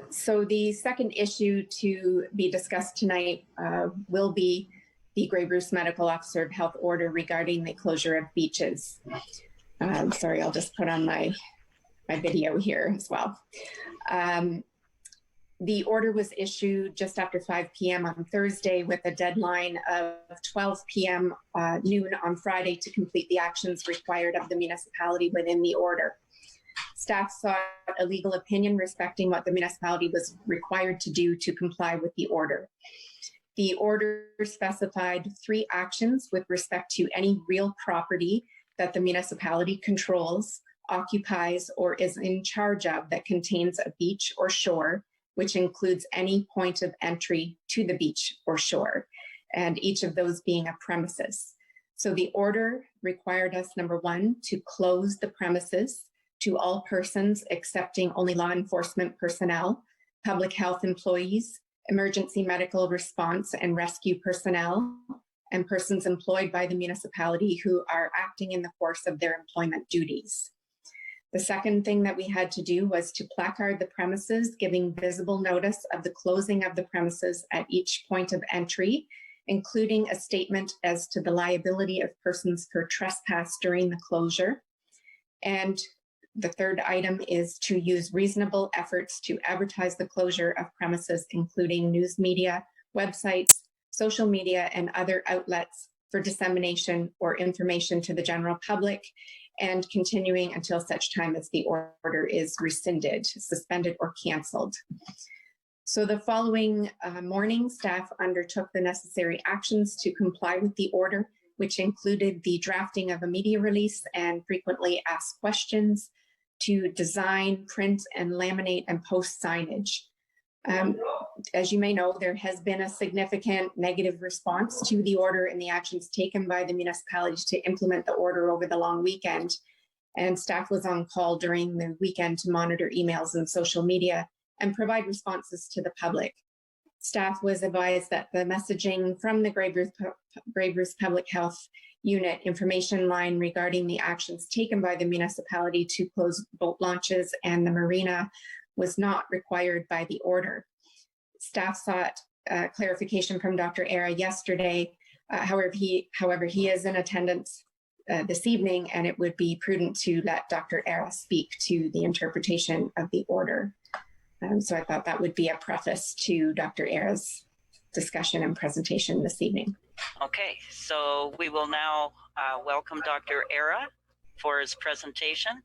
So the second issue to be discussed tonight will be the Grey Bruce Medical Officer of Health order regarding the closure of beaches. Sorry, I'll just put on my video here as well. The order was issued just after 5 p.m. on Thursday with a deadline of 12 p.m. Noon on Friday to complete the actions required of the municipality within the order. Staff sought a legal opinion respecting what the municipality was required to do to comply with the order. The order specified 3 actions with respect to any real property that the municipality controls, occupies, or is in charge of that contains a beach or shore, which includes any point of entry to the beach or shore, and each of those being a premises. So the order required us, number 1, to close the premises to all persons excepting only law enforcement personnel, public health employees, emergency medical response and rescue personnel, and persons employed by the municipality who are acting in the course of their employment duties. The second thing that we had to do was to placard the premises, giving visible notice of the closing of the premises at each point of entry, including a statement as to the liability of persons for trespass during the closure. And the third item is to use reasonable efforts to advertise the closure of premises, including news media, websites, social media, and other outlets for dissemination or information to the general public, and continuing until such time as the order is rescinded, suspended, or canceled. So the following morning, staff undertook the necessary actions to comply with the order, which included the drafting of a media release and frequently asked questions, to design, print, and laminate and post signage. As you may know, there has been a significant negative response to the order and the actions taken by the municipalities to implement the order over the long weekend. And staff was on call during the weekend to monitor emails and social media and provide responses to the public. Staff was advised that the messaging from the Grey Bruce Public Health Unit information line regarding the actions taken by the municipality to close boat launches and the marina was not required by the order. Staff sought clarification from Dr. Arra yesterday. However, he is in attendance this evening, and it would be prudent to let Dr. Arra speak to the interpretation of the order. So I thought that would be a preface to Dr. Arra's discussion and presentation this evening. Okay, so we will now welcome Dr. Arra for his presentation.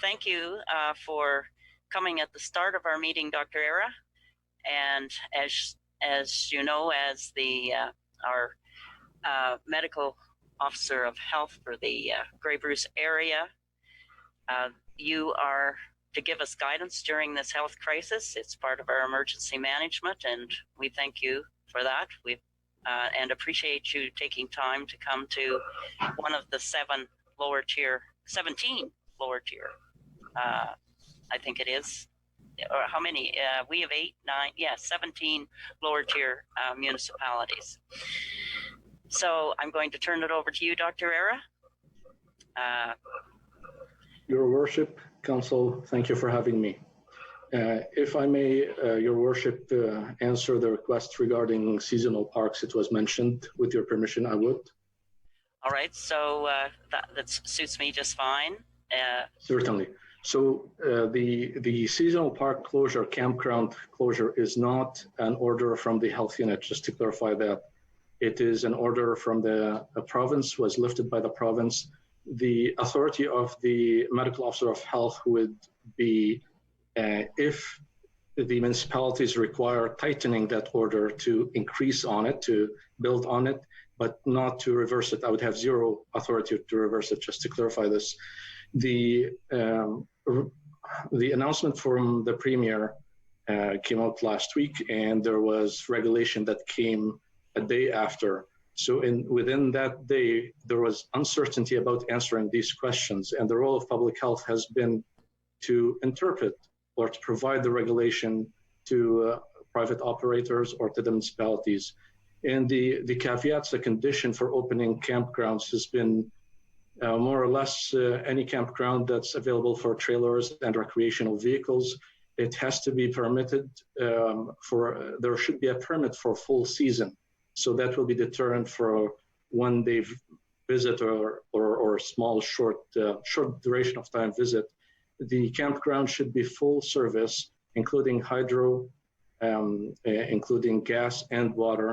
Thank you for coming at the start of our meeting, Dr. Arra. And as you know, as our medical officer of health for the Grey Bruce area, you are to give us guidance during this health crisis. It's part of our emergency management, and we thank you for that. And appreciate you taking time to come to one of the 17 lower tier, I think it is, or how many? We have 17 lower tier municipalities. So I'm going to turn it over to you, Dr. Arra. Your Worship, Council, thank you for having me. If I may, Your Worship, answer the request regarding seasonal parks. It was mentioned. With your permission, I would. All right, so that suits me just fine. Certainly. So the seasonal park closure, campground closure, is not an order from the health unit, just to clarify that. It is an order from the province, was lifted by the province. The authority of the medical officer of health would be if the municipalities require tightening that order to increase on it, to build on it, but not to reverse it. I would have zero authority to reverse it, just to clarify this. The announcement from the Premier came out last week, and there was regulation that came a day after. So within that day, there was uncertainty about answering these questions, and the role of public health has been to interpret or to provide the regulation to private operators or to the municipalities. And the caveats, the condition for opening campgrounds has been more or less any campground that's available for trailers and recreational vehicles. it has to be permitted there should be a permit for full season. So that will be deterrent for a one-day visit or small, short duration of time visit. The campground should be full service, including hydro, including gas and water.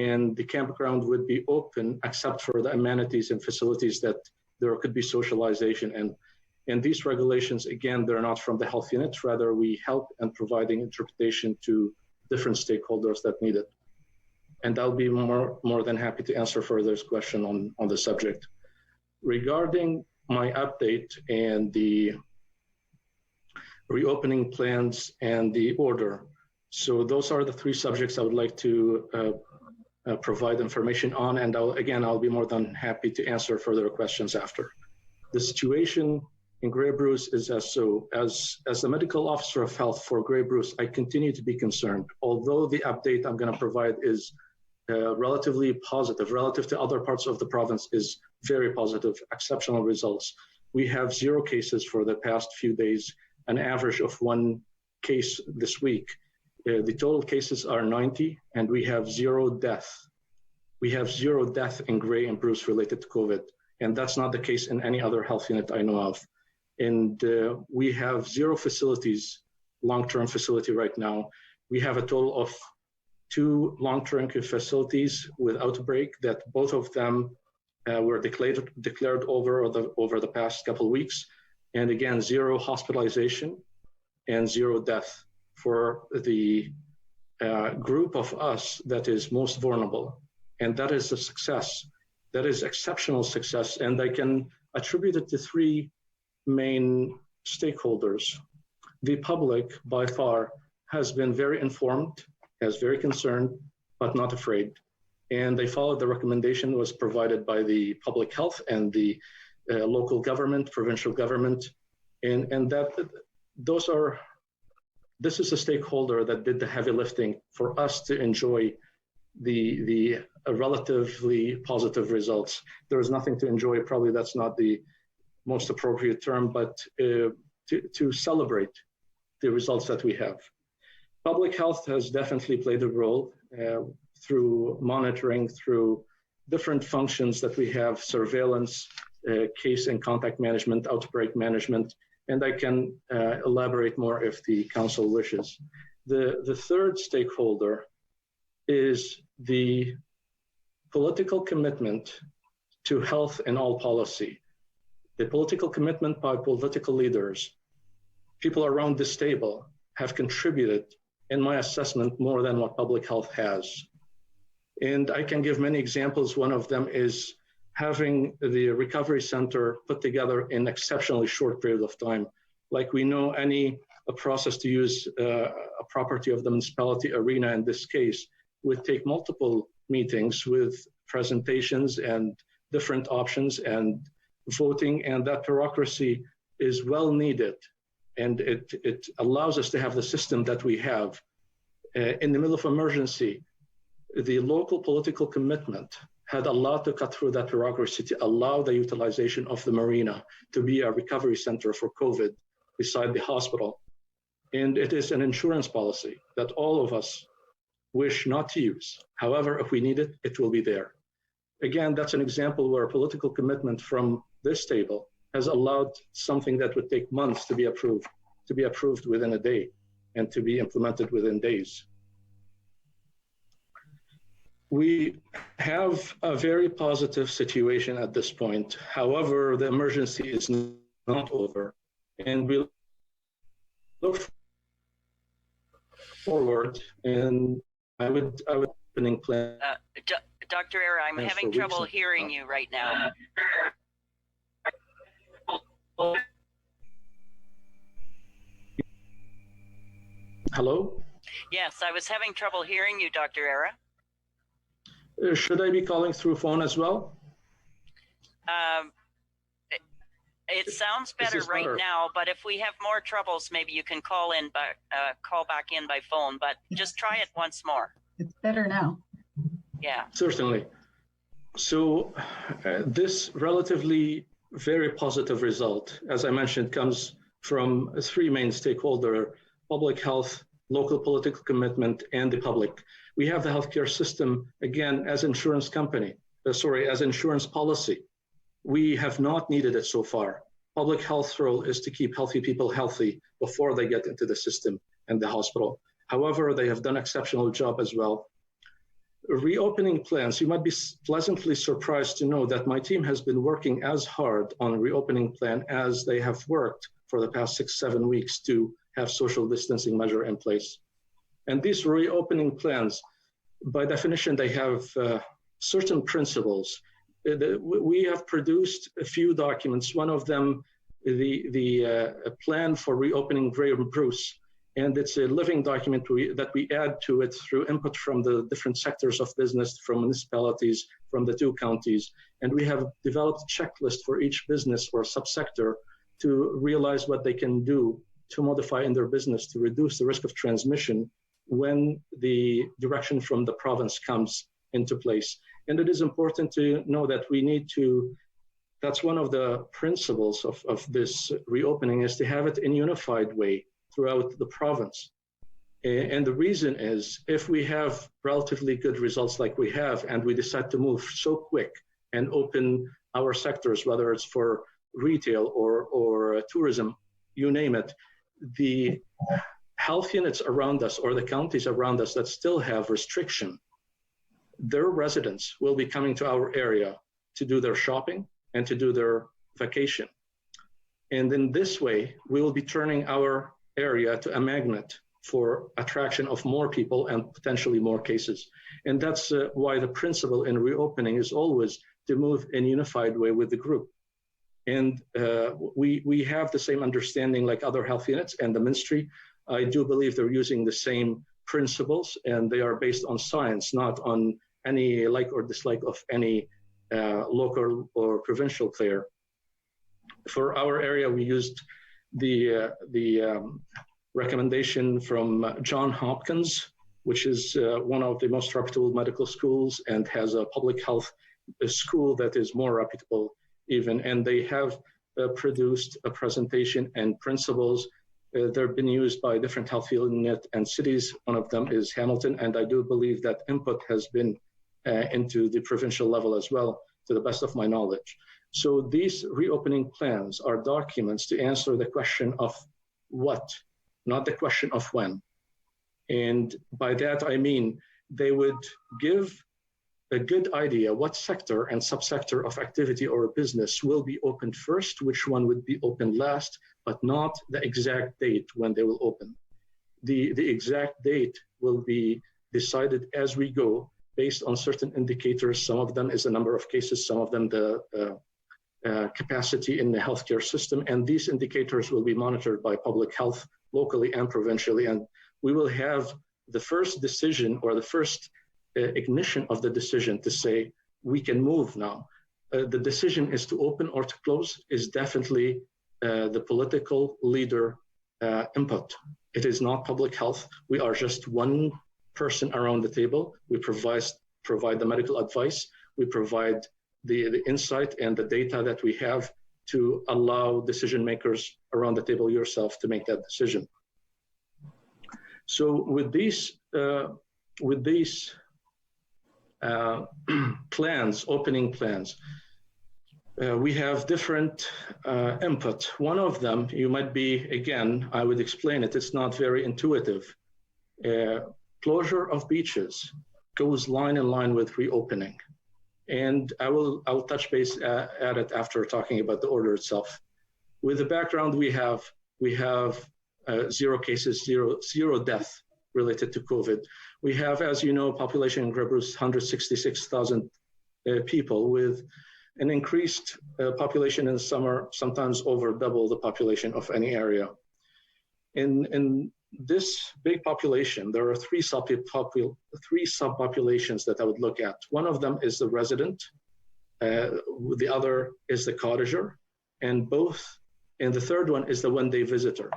And the campground would be open except for the amenities and facilities that there could be socialization. And these regulations, again, they're not from the health unit. Rather, we help in providing interpretation to different stakeholders that need it. And I'll be more than happy to answer further questions on the subject. Regarding my update and the reopening plans and the order. So those are the three subjects I would like to provide information on. And I'll be more than happy to answer further questions after. The situation in Grey Bruce is as the medical officer of health for Grey Bruce, I continue to be concerned. Although the update I'm going to provide is relatively positive, relative to other parts of the province is very positive, exceptional results. We have 0 cases for the past few days, an average of 1 case this week. The total cases are 90, and we have 0 death. We have 0 death in Grey and Bruce related to COVID, and that's not the case in any other health unit I know of. And we have 0 facilities, long-term facility right now. We have a total of 2 long-term facilities with outbreak that both of them were declared over the past couple of weeks. And again, 0 hospitalization and 0 death for the group of us that is most vulnerable. And that is a success. That is exceptional success. And I can attribute it to 3 main stakeholders. The public, by far, has been very informed, is very concerned, but not afraid. And they followed the recommendation was provided by the public health and the local government, provincial government. And this is a stakeholder that did the heavy lifting for us to enjoy the relatively positive results. There is nothing to enjoy, probably that's not the most appropriate term, but to celebrate the results that we have. Public health has definitely played a role through monitoring, through different functions that we have, surveillance, case and contact management, outbreak management, and I can elaborate more if the council wishes. The third stakeholder is the political commitment to health and all policy. The political commitment by political leaders, people around this table, have contributed, in my assessment, more than what public health has. And I can give many examples. One of them is having the recovery center put together in exceptionally short period of time. Like we know a process to use a property of the municipality, Arena in this case, would take multiple meetings with presentations and different options and voting, and that bureaucracy is well needed. And it allows us to have the system that we have. In the middle of emergency, the local political commitment had allowed to cut through that bureaucracy to allow the utilization of the marina to be a recovery center for COVID beside the hospital. And it is an insurance policy that all of us wish not to use. However, if we need it, it will be there. Again, that's an example where political commitment from this table has allowed something that would take months to be approved within a day and to be implemented within days. We have a very positive situation at this point. However, the emergency is not over, and we look forward, and I would opening plan. Dr. Arra, I'm having trouble hearing you right now. Hello? Yes, I was having trouble hearing you, Dr. Arra. Should I be calling through phone as well? It sounds better right now, but if we have more troubles, maybe you can call back in by phone, but just try it once more. It's better now. Yeah. Certainly. So this relatively very positive result, as I mentioned, comes from 3 main stakeholders. public health, local political commitment, and the public. We have the healthcare system, again, as insurance as insurance policy. We have not needed it so far. Public health role is to keep healthy people healthy before they get into the system and the hospital. However, they have done an exceptional job as well. Reopening plans, you might be pleasantly surprised to know that my team has been working as hard on a reopening plan as they have worked for the past 6-7 weeks to have social distancing measure in place. And these reopening plans, by definition, they have certain principles. We have produced a few documents, one of them, the plan for reopening Graham Bruce, and it's a living document that we add to it through input from the different sectors of business, from municipalities, from the 2 counties. And we have developed a checklist for each business or subsector to realize what they can do to modify in their business to reduce the risk of transmission when the direction from the province comes into place. And it is important to know that we need to, that's one of the principles of this reopening, is to have it in a unified way throughout the province. And the reason is, if we have relatively good results like we have, and we decide to move so quick and open our sectors, whether it's for retail or tourism, you name it, the health units around us or the counties around us that still have restriction, their residents will be coming to our area to do their shopping and to do their vacation. And in this way, we will be turning our area to a magnet for attraction of more people and potentially more cases. And that's why the principle in reopening is always to move in a unified way with the group. And we have the same understanding like other health units and the ministry. I do believe they're using the same principles, and they are based on science, not on any like or dislike of any local or provincial player. For our area, we used the recommendation from Johns Hopkins, which is one of the most reputable medical schools and has a public health school that is more reputable even. And they have produced a presentation and principles. They've been used by different health units and cities. One of them is Hamilton, and I do believe that input has been into the provincial level as well, to the best of my knowledge. So these reopening plans are documents to answer the question of what, not the question of when. And by that, I mean, they would give a good idea what sector and subsector of activity or business will be opened first, which one would be opened last, but not the exact date when they will open. The exact date will be decided as we go based on certain indicators. Some of them is the number of cases, some of them the capacity in the healthcare system. And these indicators will be monitored by public health locally and provincially. And we will have the first decision or the first ignition of the decision to say, we can move now. The decision is to open or to close is definitely the political leader input. It is not public health. We are just one person around the table. We provide the medical advice. We provide the insight and the data that we have to allow decision makers around the table, yourself, to make that decision. So with these plans, opening plans, we have different input. One of them, you might be, again, I would explain it, it's not very intuitive. Closure of beaches goes line in line with reopening. And I'll touch base at it after talking about the order itself. With the background we have 0 cases, zero death related to COVID. We have, as you know, population in Graham Bruce, 166,000 people, with an increased population in the summer, sometimes over double the population of any area. In this big population, there are three subpopulations that I would look at. One of them is the resident, the other is the cottager, and the third one is the one-day visitor.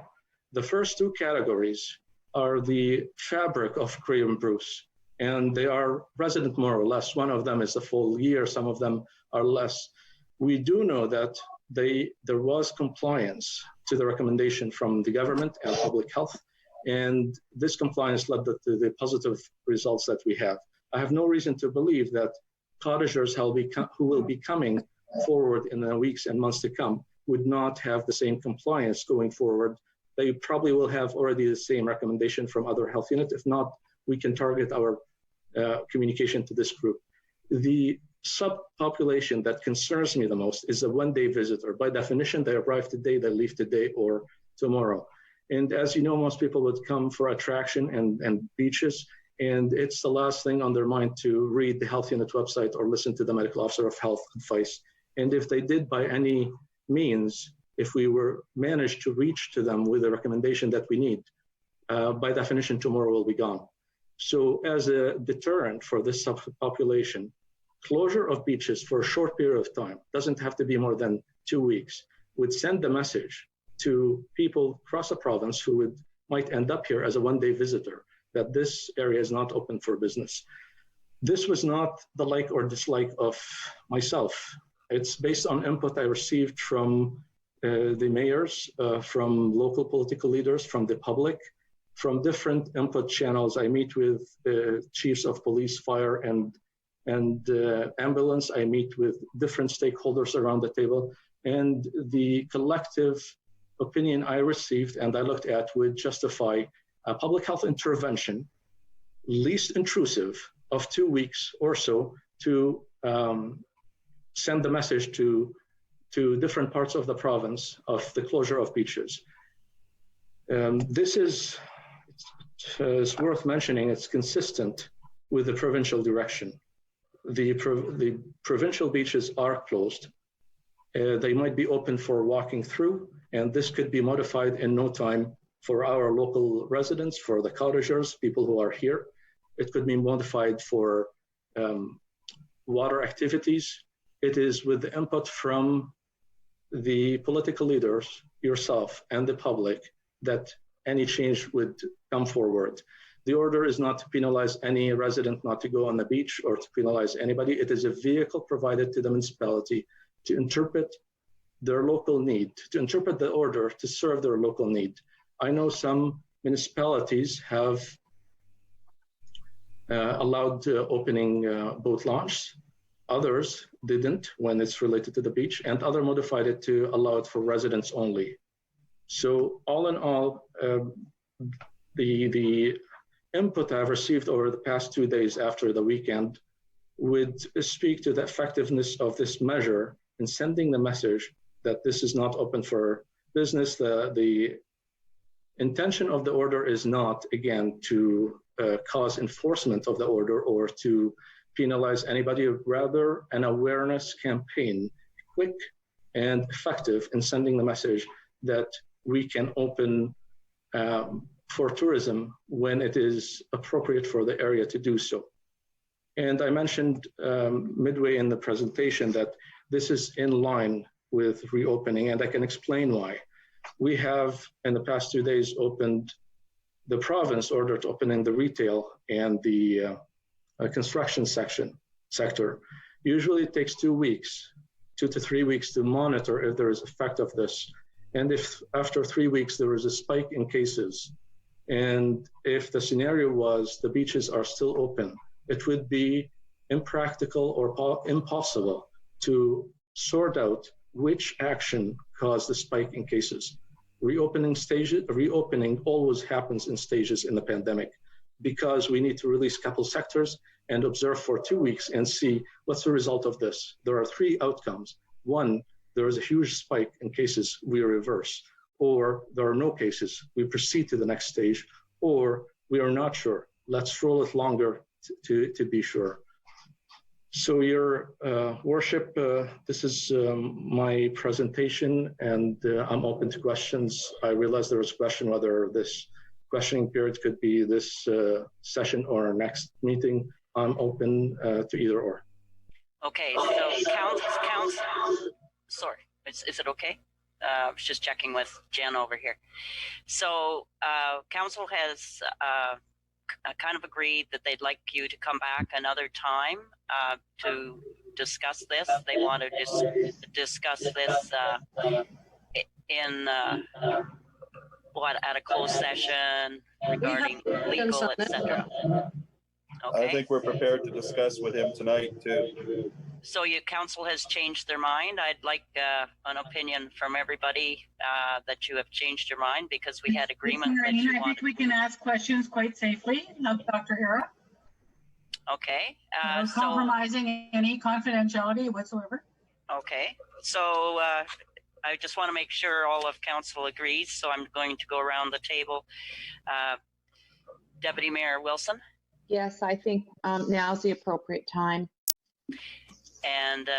The first 2 categories are the fabric of Graham Bruce, and they are resident more or less. One of them is the full year, some of them are less. We do know that there was compliance to the recommendation from the government and public health, And this compliance led to the positive results that we have. I have no reason to believe that cottagers who will be coming forward in the weeks and months to come would not have the same compliance going forward. They probably will have already the same recommendation from other health units. If not, we can target our communication to this group. The subpopulation that concerns me the most is a one-day visitor. By definition, they arrive today, they leave today or tomorrow. And as you know, most people would come for attraction and beaches, and it's the last thing on their mind to read the health unit website or listen to the medical officer of health advice. And if they did by any means, if we were managed to reach to them with a recommendation that we need, by definition, tomorrow will be gone. So as a deterrent for this subpopulation, closure of beaches for a short period of time, doesn't have to be more than 2 weeks, would send a message to people across the province who might end up here as a one-day visitor, that this area is not open for business. This was not the like or dislike of myself. It's based on input I received from the mayors, from local political leaders, from the public, from different input channels. I meet with chiefs of police, fire, and ambulance. I meet with different stakeholders around the table, and the collective opinion I received and I looked at would justify a public health intervention, least intrusive, of 2 weeks or so to send the message to different parts of the province of the closure of beaches. This is worth mentioning. It's consistent with the provincial direction. The provincial beaches are closed. They might be open for walking through, and this could be modified in no time for our local residents, for the cottagers, people who are here. It could be modified for water activities. It is with the input from the political leaders, yourself, and the public that any change would come forward. The order is not to penalize any resident not to go on the beach or to penalize anybody. It is a vehicle provided to the municipality to interpret their local need, to interpret the order to serve their local need. I know some municipalities have allowed opening boat launch. Others didn't when it's related to the beach, and others modified it to allow it for residents only. So all in all, the input I've received over the past 2 days after the weekend would speak to the effectiveness of this measure in sending the message that this is not open for business. The intention of the order is not, again, to cause enforcement of the order or to penalize anybody, rather an awareness campaign, quick and effective in sending the message that we can open for tourism when it is appropriate for the area to do so. And I mentioned midway in the presentation that this is in line with reopening, and I can explain why. We have, in the past 2 days, opened the province ordered opening the retail and the construction sector. Usually it takes 2 weeks, 2 to 3 weeks to monitor if there is effect of this. And if after 3 weeks there is a spike in cases, and if the scenario was the beaches are still open, it would be impractical or impossible to sort out which action caused the spike in cases. Reopening always happens in stages in the pandemic, because we need to release a couple sectors and observe for 2 weeks and see what's the result of this. There are 3 outcomes. One, there is a huge spike in cases, we reverse, or there are no cases, we proceed to the next stage, or we are not sure, let's roll it longer to be sure. So your worship, this is my presentation, and I'm open to questions. I realize there was a question whether this questioning period could be this session or our next meeting. I'm open to either or. Okay, so council, sorry, is it okay? I was just checking with Jen over here. So council has kind of agreed that they'd like you to come back another time to discuss this. They want to discuss this in at a closed session regarding legal, etc.? Okay. I think we're prepared to discuss with him tonight too. So your council has changed their mind. I'd like an opinion from everybody that you have changed your mind, because we had agreement that you I think we can ask questions quite safely of Dr. Arra. Okay. No compromising any confidentiality whatsoever. Okay. So I just want to make sure all of council agrees. So I'm going to go around the table. Deputy Mayor Wilson. Yes, I think now's the appropriate time. And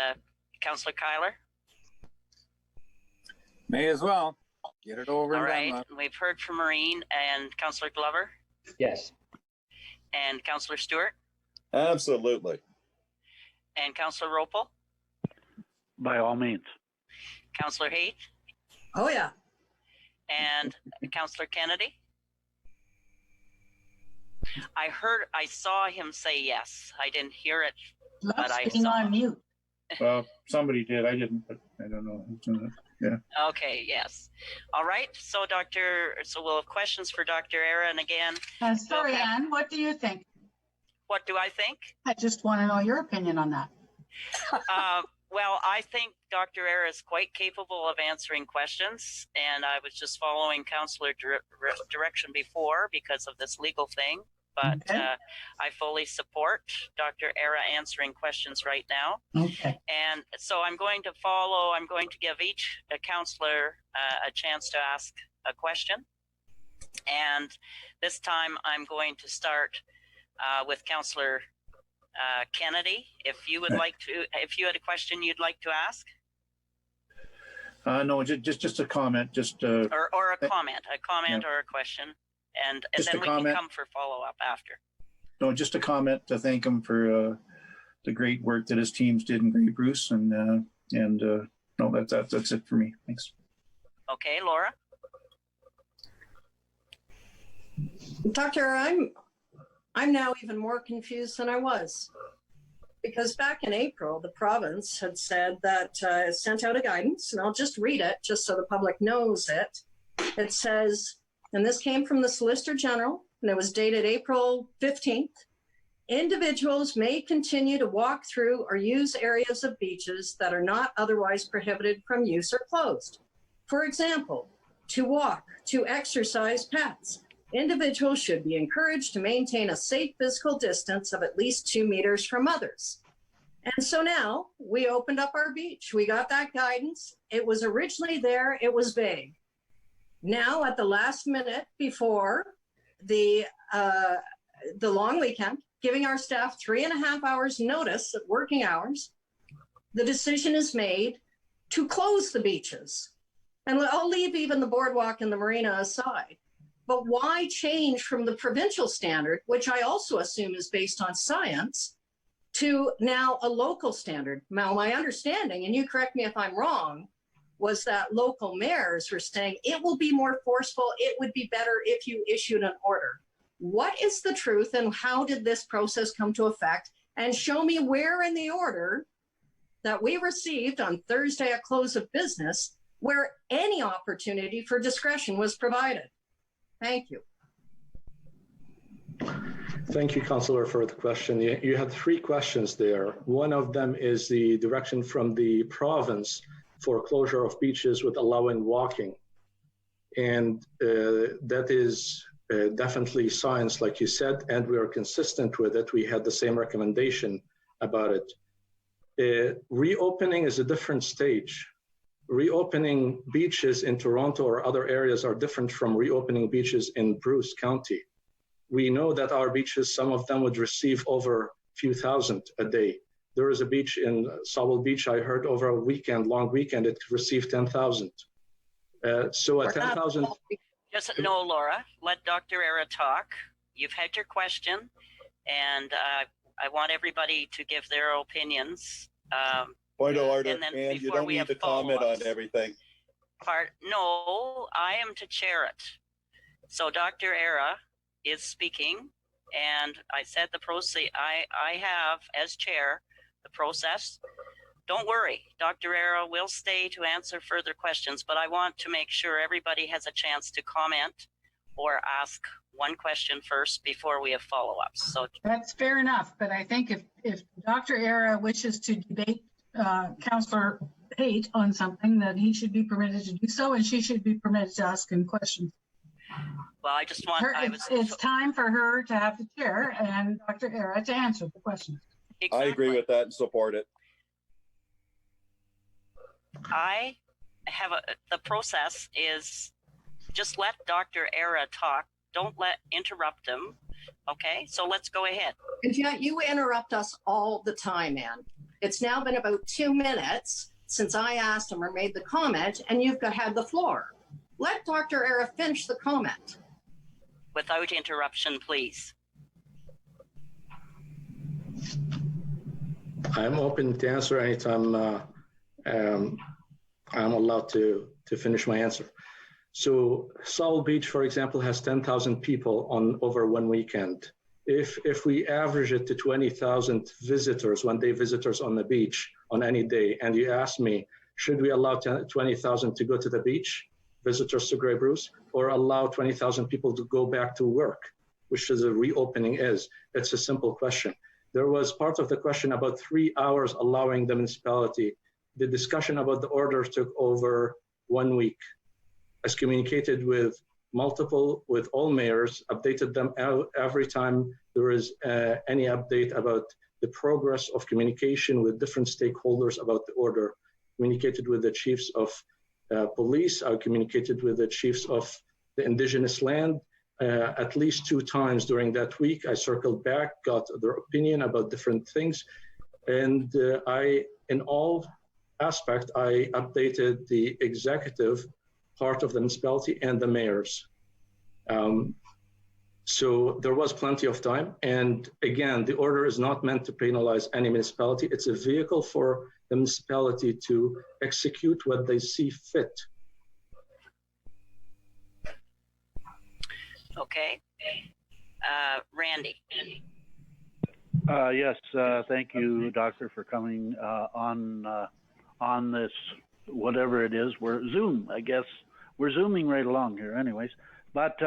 Councillor Kyler. May as well. Get it over All and right. done with. We've heard from Maureen and Councillor Glover. Yes. And Councillor Stewart. Absolutely. And Councillor Ropel. By all means. Councillor Haight. Oh, yeah. And Councillor Kennedy. I saw him say yes. I didn't hear it, but I saw. On mute. Well, somebody did. I didn't, but I don't know who's doing it. Yeah. Okay, yes. All right. So we'll have questions for Dr. Arra. And again, sorry, Anne, what do you think? what do I think? I just want to know your opinion on that. Well, I think Dr. Arra is quite capable of answering questions, and I was just following counselor direction before because of this legal thing. But Okay. I fully support Dr. Arra answering questions right now. Okay. And so I'm going to give each counselor a chance to ask a question. And this time I'm going to start with Councillor Kennedy. If you would like to, if you had a question you'd like to ask. No, just a comment, Or a comment Yeah. or a question. And Just then a we comment. can come for follow-up after. No, just a comment to thank him for the great work that his teams did in Grey Bruce, and no, that's it for me. Thanks. Okay, Laura? Dr. I'm now even more confused than I was, because back in April, the province had said that it sent out a guidance, and I'll just read it just so the public knows it. It says, and this came from the Solicitor General, and it was dated April 15th. Individuals may continue to walk through or use areas of beaches that are not otherwise prohibited from use or closed. For example, to walk, to exercise pets. Individuals should be encouraged to maintain a safe physical distance of at least 2 meters from others. And so now we opened up our beach. We got that guidance. It was originally there. It was vague. Now at the last minute before the long weekend, giving our staff 3.5 hours notice at working hours, the decision is made to close the beaches. And I'll leave even the boardwalk and the marina aside. But why change from the provincial standard, which I also assume is based on science, to now a local standard? Now, my understanding, and you correct me if I'm wrong, was that local mayors were saying it will be more forceful, it would be better if you issued an order. What is the truth, and how did this process come to effect? And show me where in the order that we received on Thursday at close of business where any opportunity for discretion was provided. Thank you. Thank you, Councillor, for the question. You had 3 questions there. One of them is the direction from the province for closure of beaches with allowing walking. And that is definitely science, like you said, and we are consistent with it. We had the same recommendation about it. Reopening is a different stage. Reopening beaches in Toronto or other areas are different from reopening beaches in Bruce County. We know that our beaches, some of them would receive over a few thousand a day. There is a beach in Sawwell Beach, I heard over a weekend, long weekend, it received 10,000. So at 10,000. Just no, Laura, let Dr. Arra talk. You've had your question, and I want everybody to give their opinions. Point of order, and then and you before don't we need have to comment on follow-ups. everything. No, I am to chair it. So Dr. Arra is speaking, and I said the process. I have, as chair, the process. don't worry, Dr. Arra will stay to answer further questions, but I want to make sure everybody has a chance to comment or ask one question first before we have follow-ups. So That's fair enough, but I think if Dr. Arra wishes to debate Councillor Haight on something, that he should be permitted to do so, and she should be permitted to ask him questions. well, I just want, It's time for her to have the chair and Dr. Arra to answer the questions. I agree with that and support it. I have the process is just let Dr. Arra talk. Don't interrupt him. Okay, so let's go ahead. And yet you interrupt us all the time, Ann. It's now been about 2 minutes since I asked him or made the comment, and you've had the floor. Let Dr. Arra finish the comment. Without interruption, please. I'm open to answer anytime I'm allowed to finish my answer. So Saul Beach, for example, has 10,000 people on over one weekend. If we average it to 20,000 visitors, one-day visitors on the beach on any day, and you ask me, should we allow 20,000 to go to the beach, visitors to Grey Bruce, or allow 20,000 people to go back to work, which is a reopening is? It's a simple question. There was part of the question about 3 hours allowing the municipality. The discussion about the order took over 1 week. As communicated with all mayors, updated them every time there is any update about the progress of communication with different stakeholders about the order. Communicated with the chiefs of police, I communicated with the chiefs of the indigenous land at least 2 times during that week. I circled back, got their opinion about different things. And in all aspects, I updated the executive part of the municipality and the mayors. So there was plenty of time. And again, the order is not meant to penalize any municipality. It's a vehicle for the municipality to execute what they see fit. Okay. Randy. Yes, thank you, Doctor, for coming on this, whatever it is. We're Zoom, I guess. We're Zooming right along here anyways. But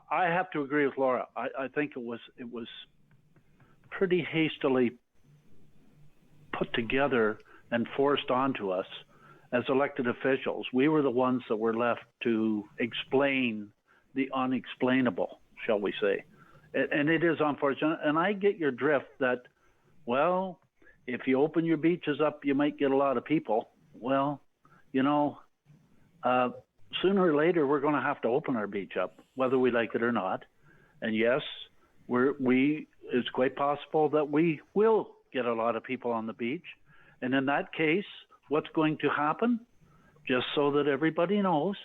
I have to agree with Laura. I think it was pretty hastily put together and forced onto us as elected officials. We were the ones that were left to explain the unexplainable, shall we say. And it is unfortunate. And I get your drift that, well, if you open your beaches up, you might get a lot of people. Well, sooner or later, we're going to have to open our beach up, whether we like it or not. And yes, it's quite possible that we will get a lot of people on the beach. And in that case, what's going to happen? Just so that everybody knows,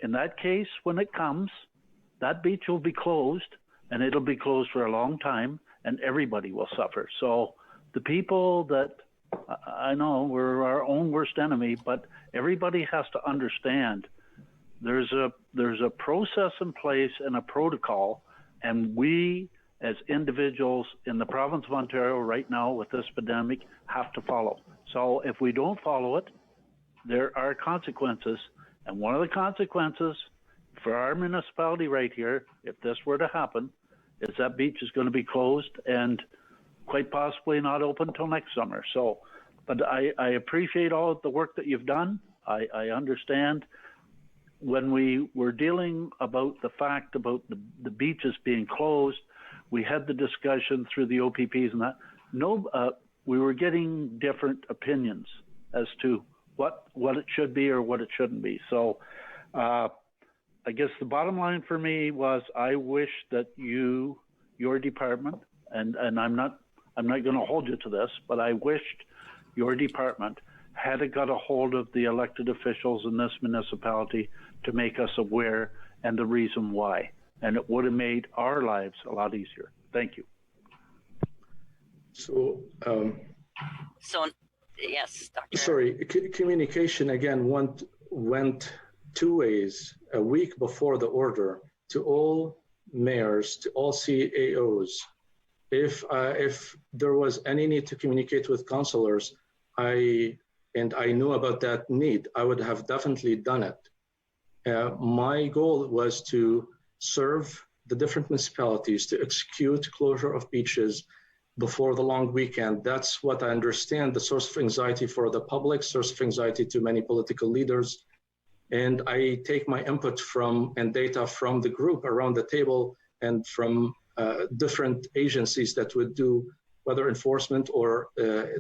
in that case, when it comes, that beach will be closed, and it'll be closed for a long time, and everybody will suffer. So the people that, I know we're our own worst enemy, but everybody has to understand there's a process in place and a protocol, and we as individuals in the province of Ontario right now with this pandemic have to follow. So if we don't follow it, there are consequences. And one of the consequences for our municipality right here, if this were to happen, is that beach is going to be closed and quite possibly not open until next summer. So, but I appreciate all of the work that you've done. I understand when we were dealing about the fact about the beaches being closed, we had the discussion through the OPPs and that. We were getting different opinions as to what it should be or what it shouldn't be. So I guess the bottom line for me was I wish that your department, and I'm not going to hold you to this, but I wished your department had got a hold of the elected officials in this municipality to make us aware and the reason why. And it would have made our lives a lot easier. Thank you. So yes, Dr. Sorry, communication again went 2 ways. A week before the order to all mayors, to all CAOs. If there was any need to communicate with councillors, I knew about that need, I would have definitely done it. My goal was to serve the different municipalities to execute closure of beaches before the long weekend. That's what I understand, the source of anxiety for the public, source of anxiety to many political leaders. And I take my input from and data from the group around the table and from different agencies that would do whether enforcement or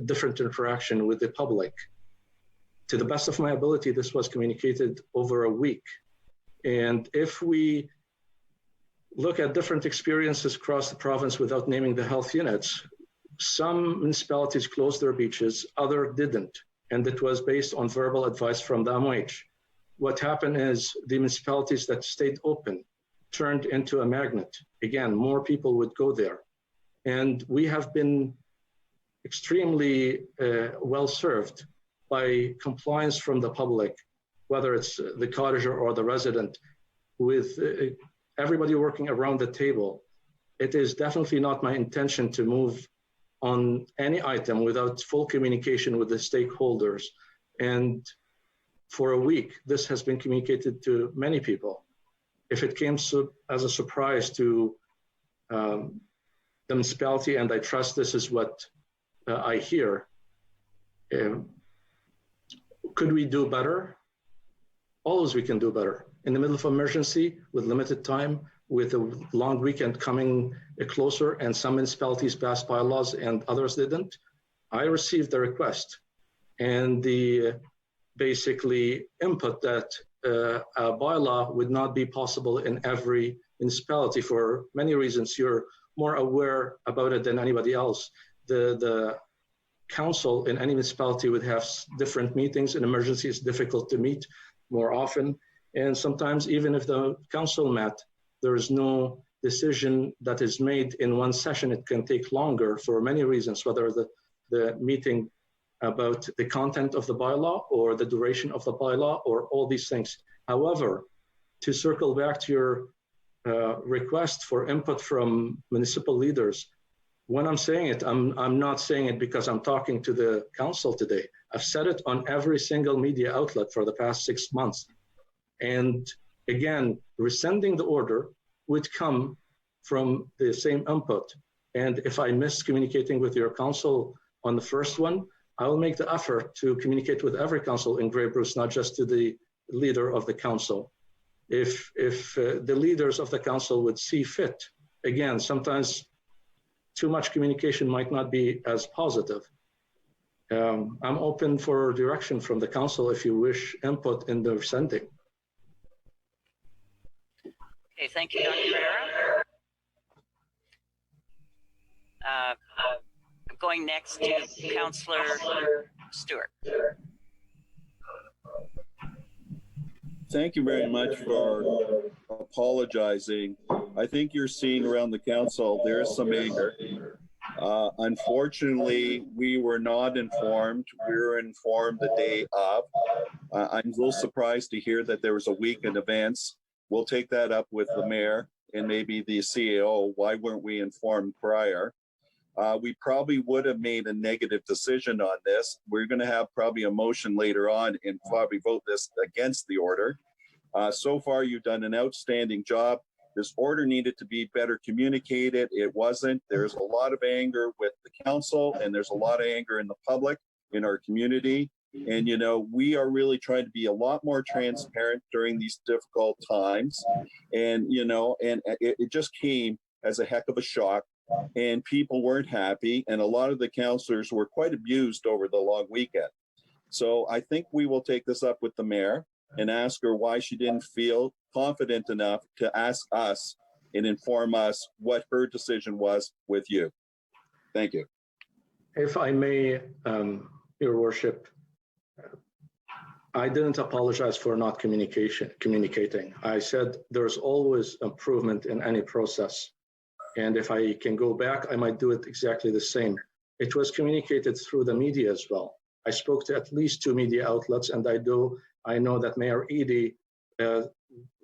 different interaction with the public. To the best of my ability, this was communicated over a week. And if we look at different experiences across the province without naming the health units, some municipalities closed their beaches, others didn't. And it was based on verbal advice from the MOH. What happened is the municipalities that stayed open turned into a magnet. Again, more people would go there. And we have been extremely well served by compliance from the public, whether it's the cottager or the resident, with everybody working around the table. It is definitely not my intention to move on any item without full communication with the stakeholders. And for a week, this has been communicated to many people. If it came as a surprise to the municipality, and I trust this is what I hear, could we do better? Always we can do better. In the middle of emergency, with limited time, with a long weekend coming closer, and some municipalities passed bylaws and others didn't, I received the request and the basically input that a bylaw would not be possible in every municipality for many reasons. You're more aware about it than anybody else. The council in any municipality would have different meetings. In emergency, it's difficult to meet more often. And sometimes even if the council met, there is no decision that is made in one session. It can take longer for many reasons, whether the meeting about the content of the bylaw or the duration of the bylaw or all these things. However, to circle back to your request for input from municipal leaders, when I'm saying it, I'm not saying it because I'm talking to the council today. I've said it on every single media outlet for the past 6 months. And again, rescinding the order would come from the same input. And if I missed communicating with your council on the first one, I will make the effort to communicate with every council in Grey Bruce, not just to the leader of the council. If the leaders of the council would see fit, again, sometimes too much communication might not be as positive. I'm open for direction from the council if you wish input in the rescinding. Okay, thank you, Dr. Arra. Going next to Councillor Stewart. Thank you very much for apologizing. I think you're seeing around the council, there is some anger. Unfortunately, we were not informed. We were informed the day of. I'm a little surprised to hear that there was a week in advance. We'll take that up with the mayor and maybe the CAO. Why weren't we informed prior? We probably would have made a negative decision on this. We're going to have probably a motion later on and probably vote this against the order. So far, you've done an outstanding job. This order needed to be better communicated. It wasn't. There's a lot of anger with the council, and there's a lot of anger in the public, in our community. And, you know, we are really trying to be a lot more transparent during these difficult times. And, you know, and it just came as a heck of a shock. And people weren't happy, and a lot of the councillors were quite abused over the long weekend. So I think we will take this up with the mayor and ask her why she didn't feel confident enough to ask us and inform us what her decision was with you. Thank you. If I may, Your Worship, I didn't apologize for not communicating. I said there's always improvement in any process. And if I can go back, I might do it exactly the same. It was communicated through the media as well. I spoke to at least 2 media outlets, and I know that Mayor Edie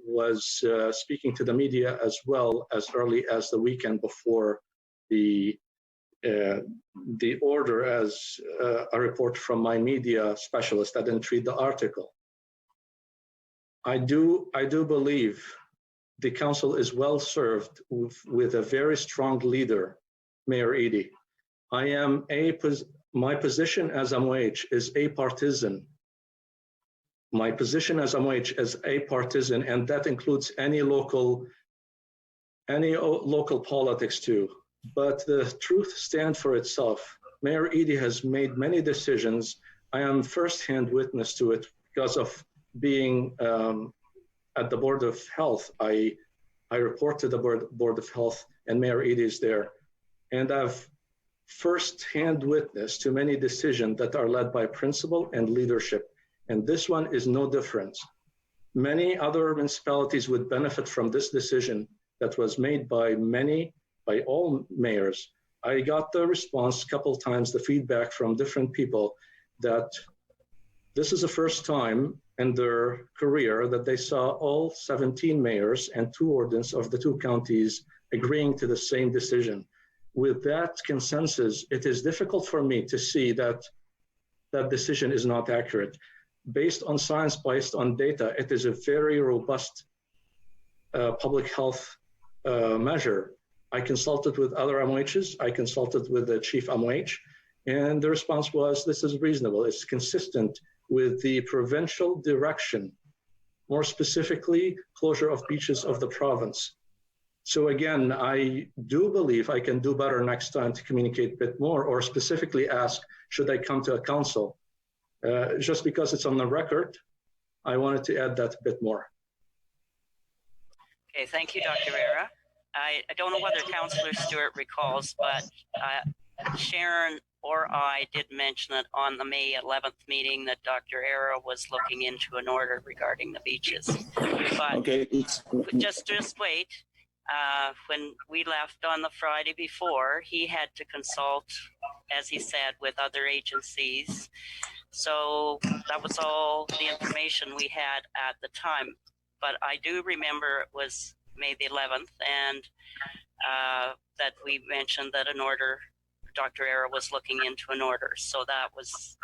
was speaking to the media as well as early as the weekend before the the order as a report from my media specialist. I didn't read the article. I do believe the council is well served with a very strong leader, Mayor Eadie. My position as MOH is apartisan. My position as MOH is apartisan, and that includes any local politics too. But the truth stands for itself. Mayor Eadie has made many decisions. I am firsthand witness to it because of being at the Board of Health. I report to the Board of Health, and Mayor Eadie is there. And I've firsthand witness to many decisions that are led by principle and leadership. And this one is no different. Many other municipalities would benefit from this decision that was made by all mayors. I got the response a couple of times, the feedback from different people, that this is the first time in their career that they saw all 17 mayors and 2 ordinances of the 2 counties agreeing to the same decision. With that consensus, it is difficult for me to see that that decision is not accurate. Based on science, based on data, it is a very robust public health measure. I consulted with other MOHs, I consulted with the chief MOH, and the response was, this is reasonable. It's consistent with the provincial direction, more specifically, closure of beaches of the province. So again, I do believe I can do better next time to communicate a bit more, or specifically ask, should I come to a council? Just because it's on the record, I wanted to add that a bit more. Okay, thank you, Dr. Arra. I don't know whether Councillor Stewart recalls, but Sharon or I did mention it on the May 11th meeting that Dr. Arra was looking into an order regarding the beaches. But Okay. just wait. When we left on the Friday before, he had to consult, as he said, with other agencies. So that was all the information we had at the time. But I do remember it was May the 11th, and that we mentioned that an order, Dr. Arra was looking into an order. So that was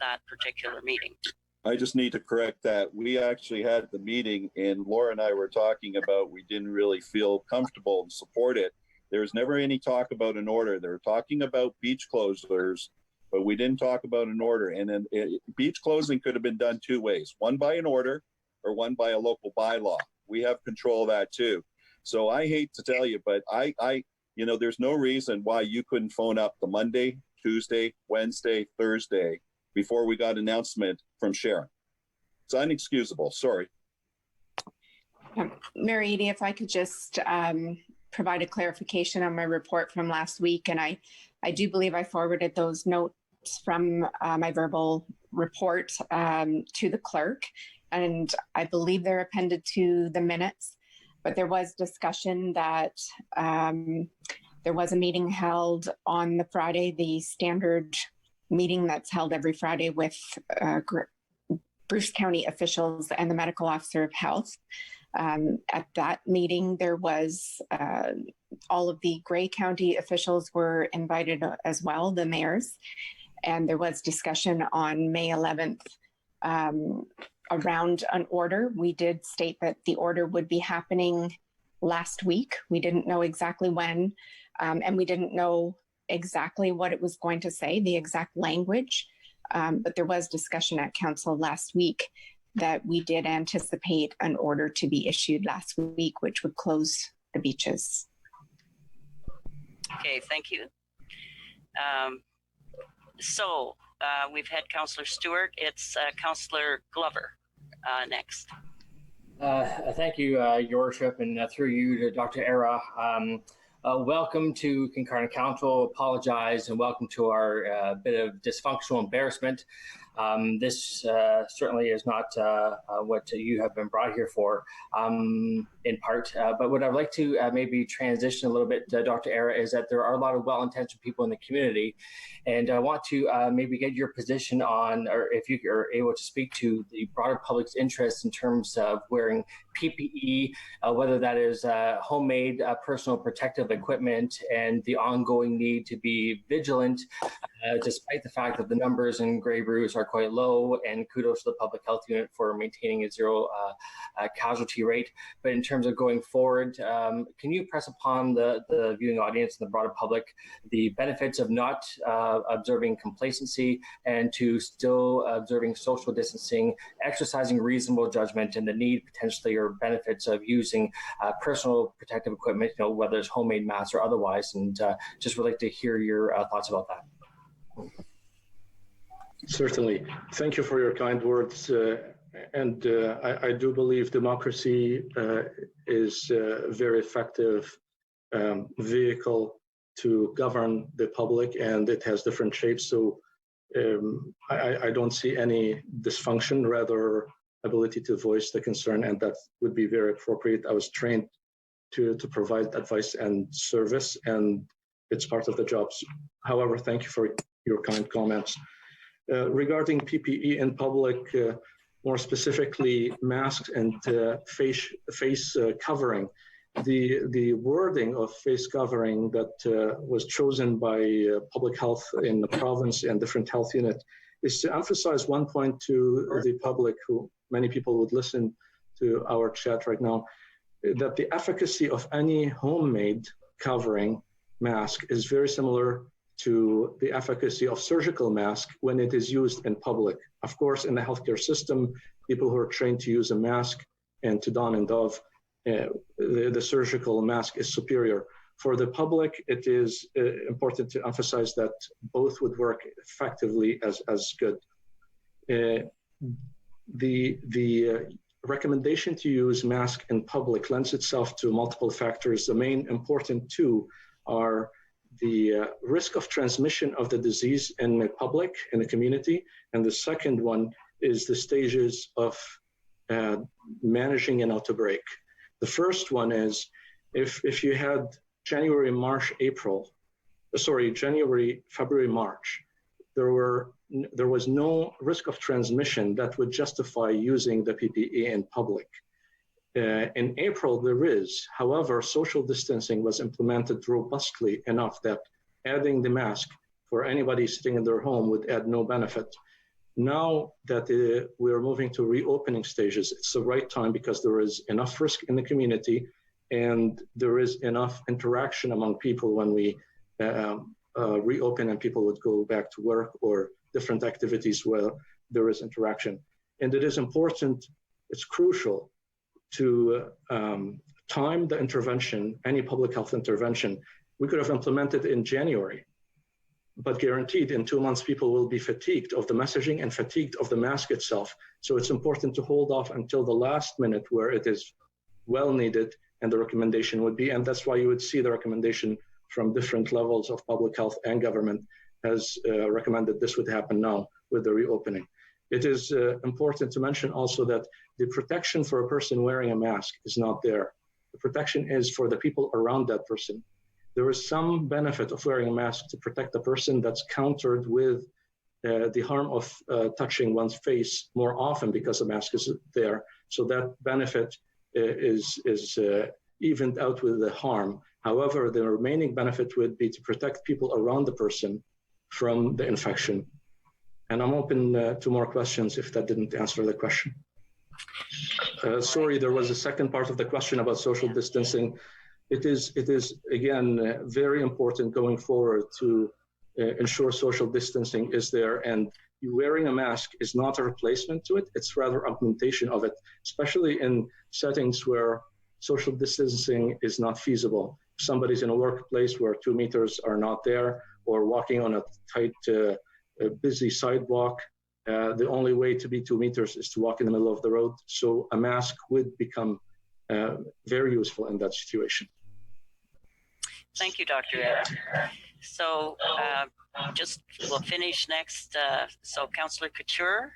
that particular meeting. I just need to correct that. We actually had the meeting, and Laura and I were talking about we didn't really feel comfortable and support it. There was never any talk about an order. They were talking about beach closures, but we didn't talk about an order. And then beach closing could have been done 2 ways, one by an order or one by a local bylaw. We have control of that too. So I hate to tell you, but there's no reason why you couldn't phone up the Monday, Tuesday, Wednesday, Thursday before we got announcement from Sharon. It's unexcusable, sorry. Mayor Eadie, if I could just provide a clarification on my report from last week. And I do believe I forwarded those notes from my verbal report to the clerk. And I believe they're appended to the minutes. But there was discussion that there was a meeting held on the Friday, the standard meeting that's held every Friday with Bruce County officials and the medical officer of health. At that meeting, there was all of the Grey County officials were invited as well, the mayors, and there was discussion on May 11th around an order. We did state that the order would be happening last week. We didn't know exactly when, and we didn't know exactly what it was going to say, the exact language, but there was discussion at council last week that we did anticipate an order to be issued last week, which would close the beaches. Okay, thank you. So we've had Councillor Stewart. It's Councillor Glover next. Thank you, Your Worship, and through you to Dr. Arra. Welcome to Kincardine Council. Apologize and welcome to our bit of dysfunctional embarrassment. This certainly is not what you have been brought here for, in part. But what I'd like to maybe transition a little bit, Dr. Arra, is that there are a lot of well-intentioned people in the community, and I want to maybe get your position on, or if you are able to speak to the broader public's interest in terms of wearing PPE, whether that is homemade personal protective equipment, and the ongoing need to be vigilant, despite the fact that the numbers in Grey Bruce are quite low, and kudos to the public health unit for maintaining a zero casualty rate. But in terms of going forward, can you press upon the viewing audience and the broader public the benefits of not observing complacency and to still observing social distancing, exercising reasonable judgment, and the need potentially or benefits of using personal protective equipment, whether it's homemade masks or otherwise, and just would like to hear your thoughts about that. Certainly. Thank you for your kind words. I do believe democracy is a very effective vehicle to govern the public, and it has different shapes. So I don't see any dysfunction, rather ability to voice the concern, and that would be very appropriate. I was trained to provide advice and service, and it's part of the jobs. However, thank you for your kind comments. Regarding PPE in public, more specifically masks and face covering, the wording of face covering that was chosen by public health in the province and different health units is to emphasize one point to the public, who many people would listen to our chat right now, that the efficacy of any homemade covering mask is very similar to the efficacy of surgical mask when it is used in public. Of course, in the healthcare system, people who are trained to use a mask and to don and doff, the surgical mask is superior. For the public, it is important to emphasize that both would work effectively as good. The recommendation to use mask in public lends itself to multiple factors. The main important two are the risk of transmission of the disease in the public, in the community, and the second one is the stages of managing an outbreak. The first one is if you had January, February, March, there was no risk of transmission that would justify using the PPE in public. In April, there is. However, social distancing was implemented robustly enough that adding the mask for anybody sitting in their home would add no benefit. Now that we're moving to reopening stages, it's the right time because there is enough risk in the community and there is enough interaction among people when we reopen and people would go back to work or different activities where there is interaction. And it is important, it's crucial to time the intervention, any public health intervention. We could have implemented in January, but guaranteed in 2 months, people will be fatigued of the messaging and fatigued of the mask itself. So it's important to hold off until the last minute where it is well needed and the recommendation would be, and that's why you would see the recommendation from different levels of public health and government has recommended this would happen now with the reopening. It is important to mention also that the protection for a person wearing a mask is not there. The protection is for the people around that person. There is some benefit of wearing a mask to protect the person that's countered with the harm of touching one's face more often because the mask is there. So that benefit is evened out with the harm. However, the remaining benefit would be to protect people around the person from the infection. And I'm open to more questions if that didn't answer the question. Sorry, there was a second part of the question about social distancing. It is again, very important going forward to ensure social distancing is there, and wearing a mask is not a replacement to it, it's rather augmentation of it, especially in settings where social distancing is not feasible. Somebody's in a workplace where 2 meters are not there, or walking on a tight, busy sidewalk. The only way to be 2 meters is to walk in the middle of the road. So a mask would become very useful in that situation. Thank you, Dr. Arra. So we'll finish next. So Councillor Couture,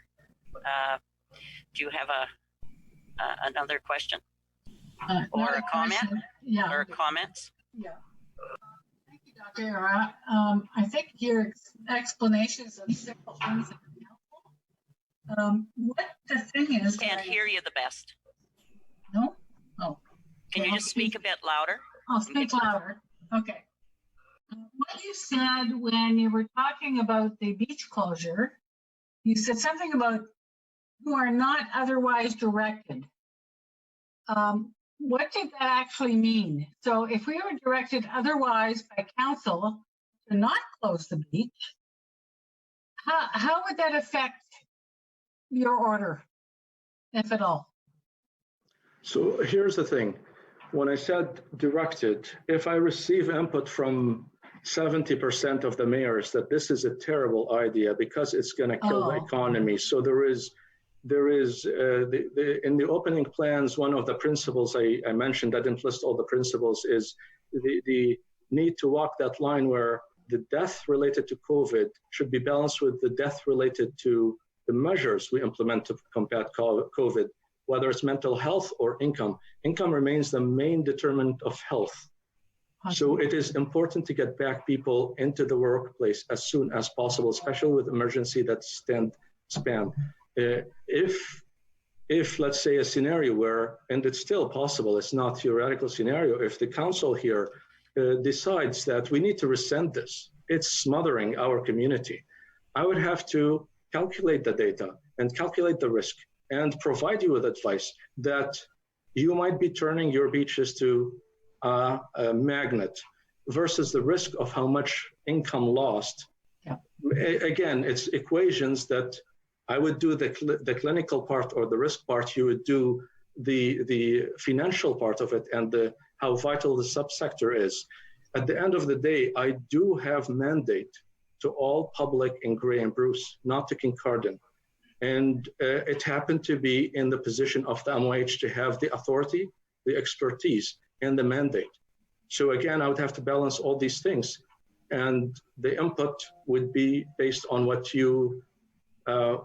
do you have another question or a comment? Yeah. Or comments? Yeah. Thank you, Dr. Arra. I think your explanations of simple things are helpful. What the thing is, Can't hear you the best. No? Oh. Can you just speak a bit louder? I'll speak louder. Okay. What you said when you were talking about the beach closure, you said something about who are not otherwise directed. What did that actually mean? So if we were directed otherwise by council to not close the beach, how would that affect your order, if at all? So here's the thing. When I said directed, if I receive input from 70% of the mayors that this is a terrible idea because it's going to kill the economy. So there is in the opening plans, one of the principles I mentioned, I didn't list all the principles, is the need to walk that line where the death related to COVID should be balanced with the death related to the measures we implement to combat COVID, whether it's mental health or income. Income remains the main determinant of health. So it is important to get back people into the workplace as soon as possible, especially with emergency that span. If let's say a scenario where, and it's still possible, it's not theoretical scenario, if the council here decides that we need to rescind this, it's smothering our community, I would have to calculate the data and calculate the risk and provide you with advice that you might be turning your beaches to a magnet versus the risk of how much income lost. Yeah. Again, it's equations that I would do the clinical part or the risk part, you would do the financial part of it and how vital the subsector is. At the end of the day, I do have mandate to all public in Grey and Bruce, not to Kincardine. And it happened to be in the position of the MOH to have the authority, the expertise, and the mandate. So again, I would have to balance all these things. And the input would be based on what you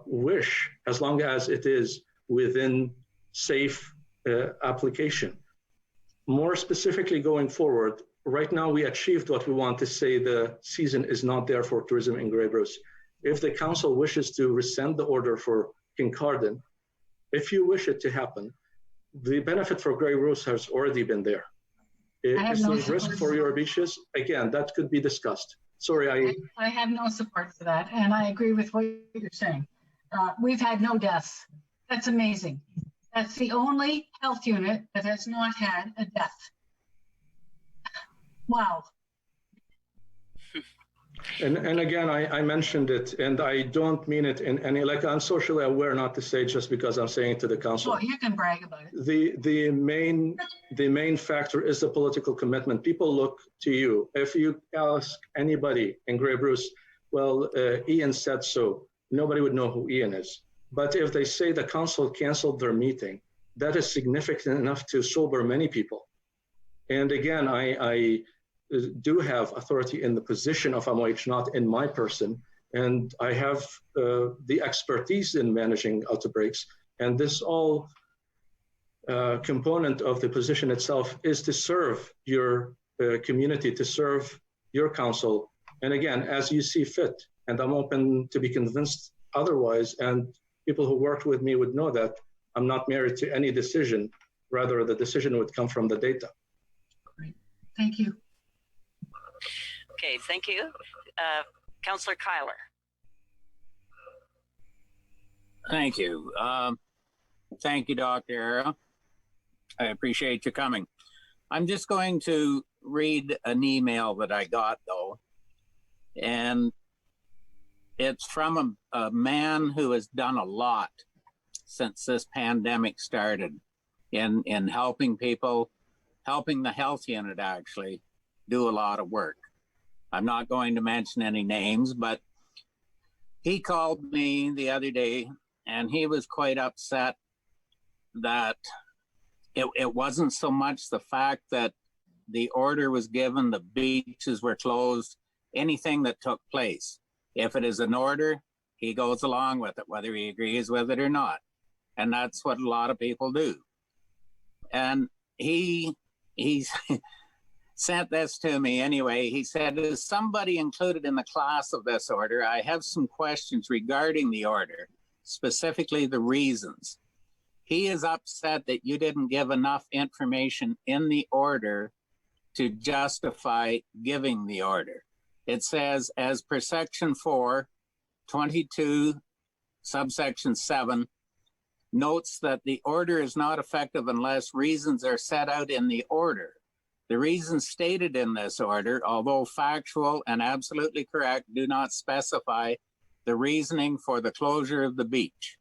wish, as long as it is within safe application. More specifically going forward, right now we achieved what we want to say the season is not there for tourism in Grey Bruce. If the council wishes to rescind the order for Kincardine, if you wish it to happen, the benefit for Grey Bruce has already been there. Is there risk for your beaches? Again, that could be discussed. Sorry, I have no support for that, and I agree with what you're saying. We've had no deaths. That's amazing. That's the only health unit that has not had a death. Wow. And again, I mentioned it, and I don't mean it in any, like, I'm socially aware not to say just because I'm saying it to the council. Well, you can brag about it. The main factor is the political commitment. People look to you. If you ask anybody in Grey Bruce, well, Ian said so, nobody would know who Ian is. But if they say the council canceled their meeting, that is significant enough to sober many people. And again, I do have authority in the position of MOH, not in my person. And I have the expertise in managing outbreaks. And this all component of the position itself is to serve your community, to serve your council. And again, as you see fit, and I'm open to be convinced otherwise, and people who worked with me would know that I'm not married to any decision, rather the decision would come from the data. Great, thank you. Okay, thank you. Councillor Kyler. Thank you. Thank you, Dr. Arra. I appreciate you coming. I'm just going to read an email that I got, though. And it's from a man who has done a lot since this pandemic started in helping people, helping the health unit actually do a lot of work. I'm not going to mention any names, but he called me the other day and he was quite upset that it wasn't so much the fact that the order was given, the beaches were closed, anything that took place. If it is an order, he goes along with it, whether he agrees with it or not. And that's what a lot of people do. And he's sent this to me anyway. He said, "Is somebody included in the class of this order? I have some questions regarding the order, specifically the reasons. He is upset that you didn't give enough information in the order to justify giving the order. It says, as per section 422, subsection 7, notes that the order is not effective unless reasons are set out in the order. The reasons stated in this order, although factual and absolutely correct, do not specify the reasoning for the closure of the beach.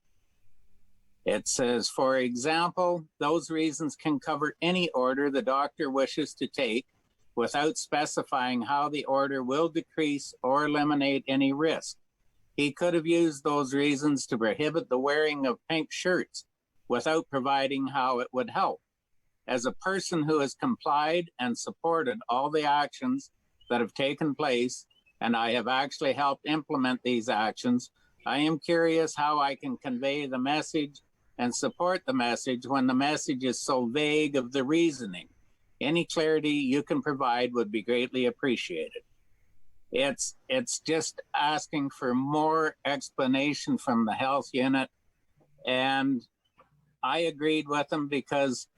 It says, for example, those reasons can cover any order the doctor wishes to take without specifying how the order will decrease or eliminate any risk. He could have used those reasons to prohibit the wearing of pink shirts without providing how it would help. As a person who has complied and supported all the actions that have taken place, and I have actually helped implement these actions, I am curious how I can convey the message and support the message when the message is so vague of the reasoning. Any clarity you can provide would be greatly appreciated." It's just asking for more explanation from the health unit. And I agreed with him because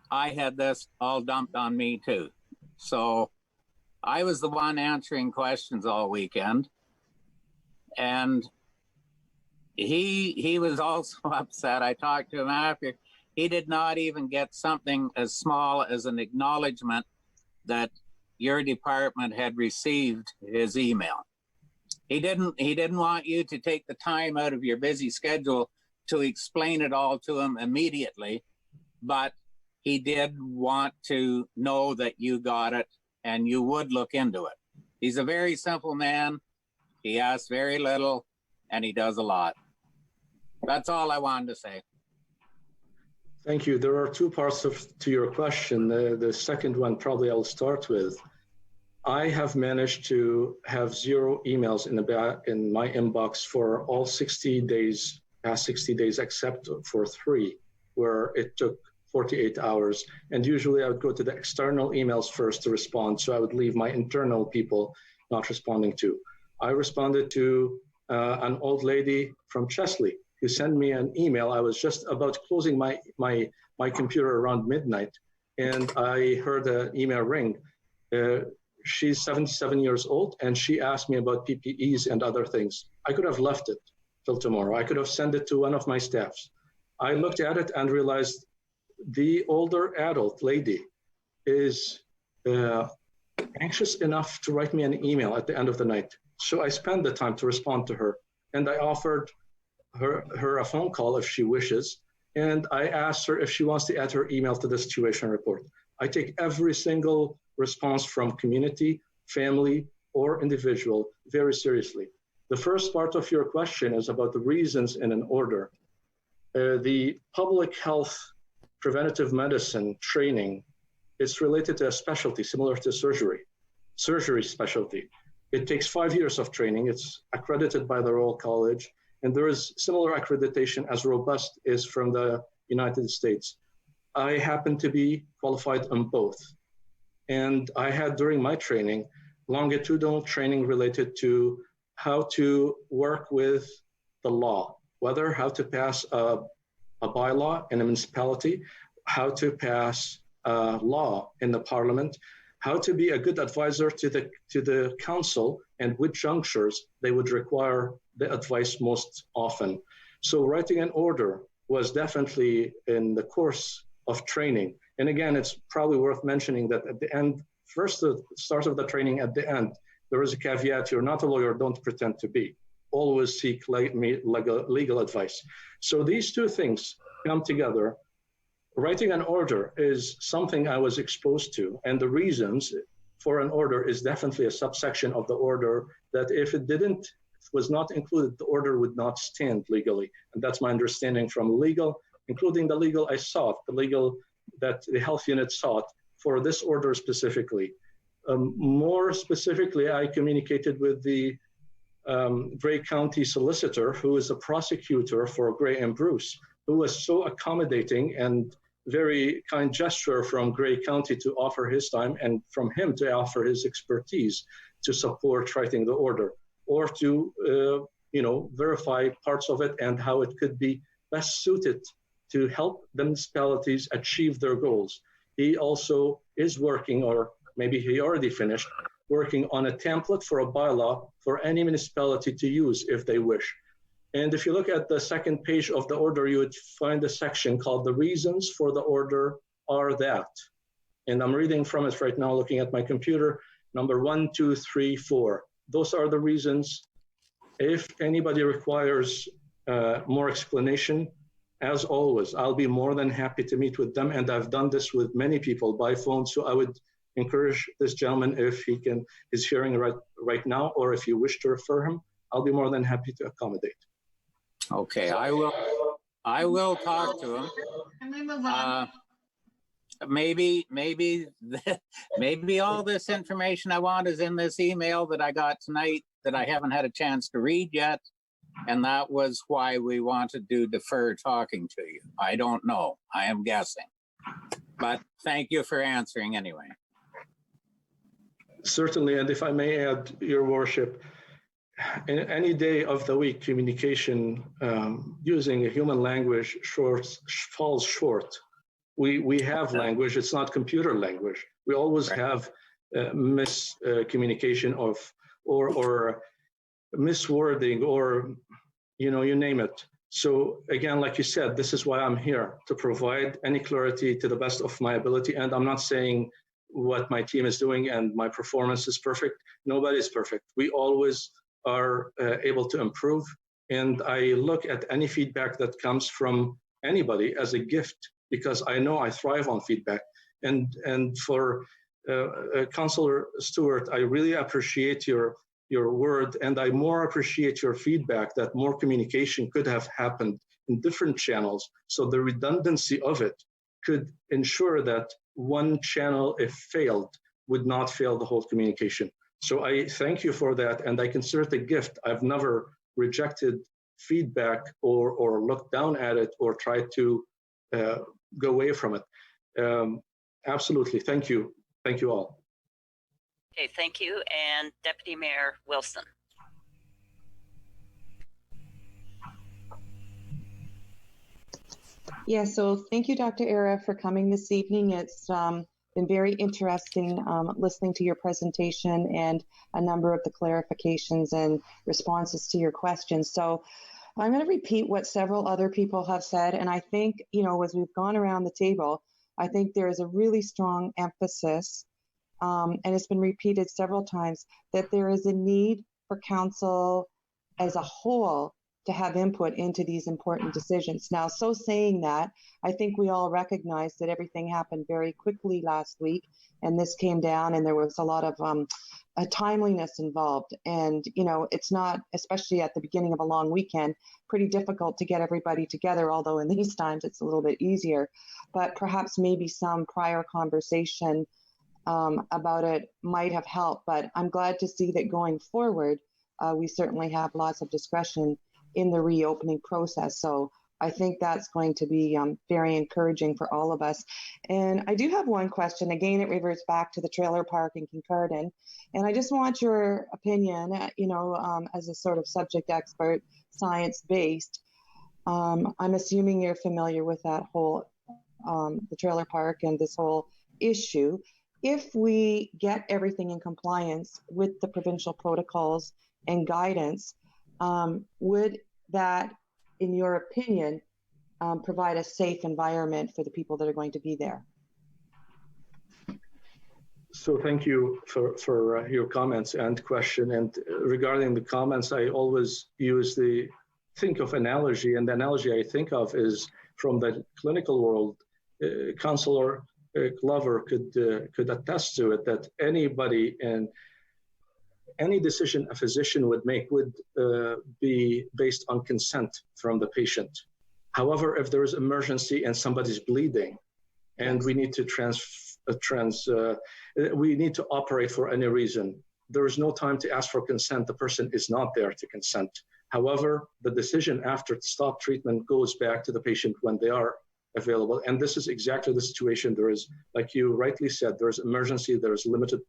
I had this all dumped on me too. So I was the one answering questions all weekend. And he was also upset. I talked to him after. He did not even get something as small as an acknowledgement that your department had received his email. He didn't want you to take the time out of your busy schedule to explain it all to him immediately, but he did want to know that you got it and you would look into it. He's a very simple man. He asks very little and he does a lot. That's all I wanted to say. Thank you. There are two parts to your question. The second one probably I'll start with. I have managed to have 0 emails in my inbox for all 60 days, past 60 days, except for 3, where it took 48 hours. And usually I would go to the external emails first to respond. So I would leave my internal people not responding to. I responded to an old lady from Chesley who sent me an email. I was just about closing my computer around midnight, and I heard an email ring. She's 77 years old, and she asked me about PPEs and other things. I could have left it till tomorrow. I could have sent it to one of my staffs. I looked at it and realized the older adult lady is anxious enough to write me an email at the end of the night. So I spent the time to respond to her, and I offered her a phone call if she wishes, and I asked her if she wants to add her email to the situation report. I take every single response from community, family, or individual very seriously. The first part of your question is about the reasons in an order. The public health preventative medicine training is related to a specialty similar to surgery specialty. It takes 5 years of training. It's accredited by the Royal College, and there is similar accreditation as robust is from the United States. I happen to be qualified on both. And I had during my training, longitudinal training related to how to work with the law, whether how to pass a bylaw in a municipality, how to pass a law in the parliament, how to be a good advisor to the council, and which junctures they would require the advice most often. So writing an order was definitely in the course of training. And again, it's probably worth mentioning that at the end, first the start of the training, at the end, there is a caveat: you're not a lawyer, don't pretend to be. Always seek legal advice. So these two things come together. Writing an order is something I was exposed to, and the reasons for an order is definitely a subsection of the order that if it was not included, the order would not stand legally. And that's my understanding from legal, including the legal I sought, the legal that the health unit sought for this order specifically. More specifically, I communicated with the Gray County solicitor, who is a prosecutor for Gray and Bruce, who was so accommodating and very kind gesture from Gray County to offer his time and from him to offer his expertise to support writing the order or to verify parts of it and how it could be best suited to help the municipalities achieve their goals. He also is working, or maybe he already finished, working on a template for a bylaw for any municipality to use if they wish. And if you look at the second page of the order, you would find a section called the reasons for the order are that. And I'm reading from it right now, looking at my computer, number 1, 2, 3, 4. Those are the reasons. If anybody requires more explanation, as always, I'll be more than happy to meet with them. And I've done this with many people by phone. So I would encourage this gentleman, if he is hearing right now, or if you wish to refer him, I'll be more than happy to accommodate. Okay, I will talk to him. Can we move on? Maybe all this information I want is in this email that I got tonight that I haven't had a chance to read yet. And that was why we wanted to defer talking to you. I don't know. I am guessing. But thank you for answering anyway. Certainly, and if I may add, Your Worship, in any day of the week, communication using a human language falls short. We have language, it's not computer language. We always have miscommunication or miswording or, you name it. So again, like you said, this is why I'm here, to provide any clarity to the best of my ability. And I'm not saying what my team is doing and my performance is perfect. Nobody is perfect. We always are able to improve. And I look at any feedback that comes from anybody as a gift, because I know I thrive on feedback. And for Councillor Stewart, I really appreciate your word, and I more appreciate your feedback that more communication could have happened in different channels. So the redundancy of it could ensure that one channel, if failed, would not fail the whole communication. So I thank you for that, and I consider it a gift. I've never rejected feedback or looked down at it or tried to go away from it. Absolutely, thank you. Thank you all. Okay, thank you. And Deputy Mayor Wilson. Yeah, so thank you, Dr. Arra, for coming this evening. It's been very interesting listening to your presentation and a number of the clarifications and responses to your questions. So I'm going to repeat what several other people have said. And I think, as we've gone around the table, I think there is a really strong emphasis, and it's been repeated several times, that there is a need for council as a whole to have input into these important decisions. Now, so saying that, I think we all recognize that everything happened very quickly last week, and this came down, and there was a lot of a timeliness involved. And, it's not, especially at the beginning of a long weekend, pretty difficult to get everybody together, although in these times it's a little bit easier. But perhaps maybe some prior conversation about it might have helped. But I'm glad to see that going forward, we certainly have lots of discretion in the reopening process. So I think that's going to be very encouraging for all of us. And I do have one question. Again, it reverts back to the trailer park in Kincardine. And I just want your opinion, as a sort of subject expert, science-based. I'm assuming you're familiar with that whole, the trailer park and this whole issue. If we get everything in compliance with the provincial protocols and guidance, would that, in your opinion, provide a safe environment for the people that are going to be there? So thank you for your comments and question. And regarding the comments, I always use think of analogy, and the analogy I think of is from the clinical world. Councillor Glover could attest to it, that anybody and any decision a physician would make would be based on consent from the patient. However, if there is emergency and somebody's bleeding and we need to trends. We need to operate for any reason. There is no time to ask for consent. The person is not there to consent. However, the decision after stop treatment goes back to the patient when they are available. And this is exactly the situation. There is, like you rightly said, there's emergency, there's limited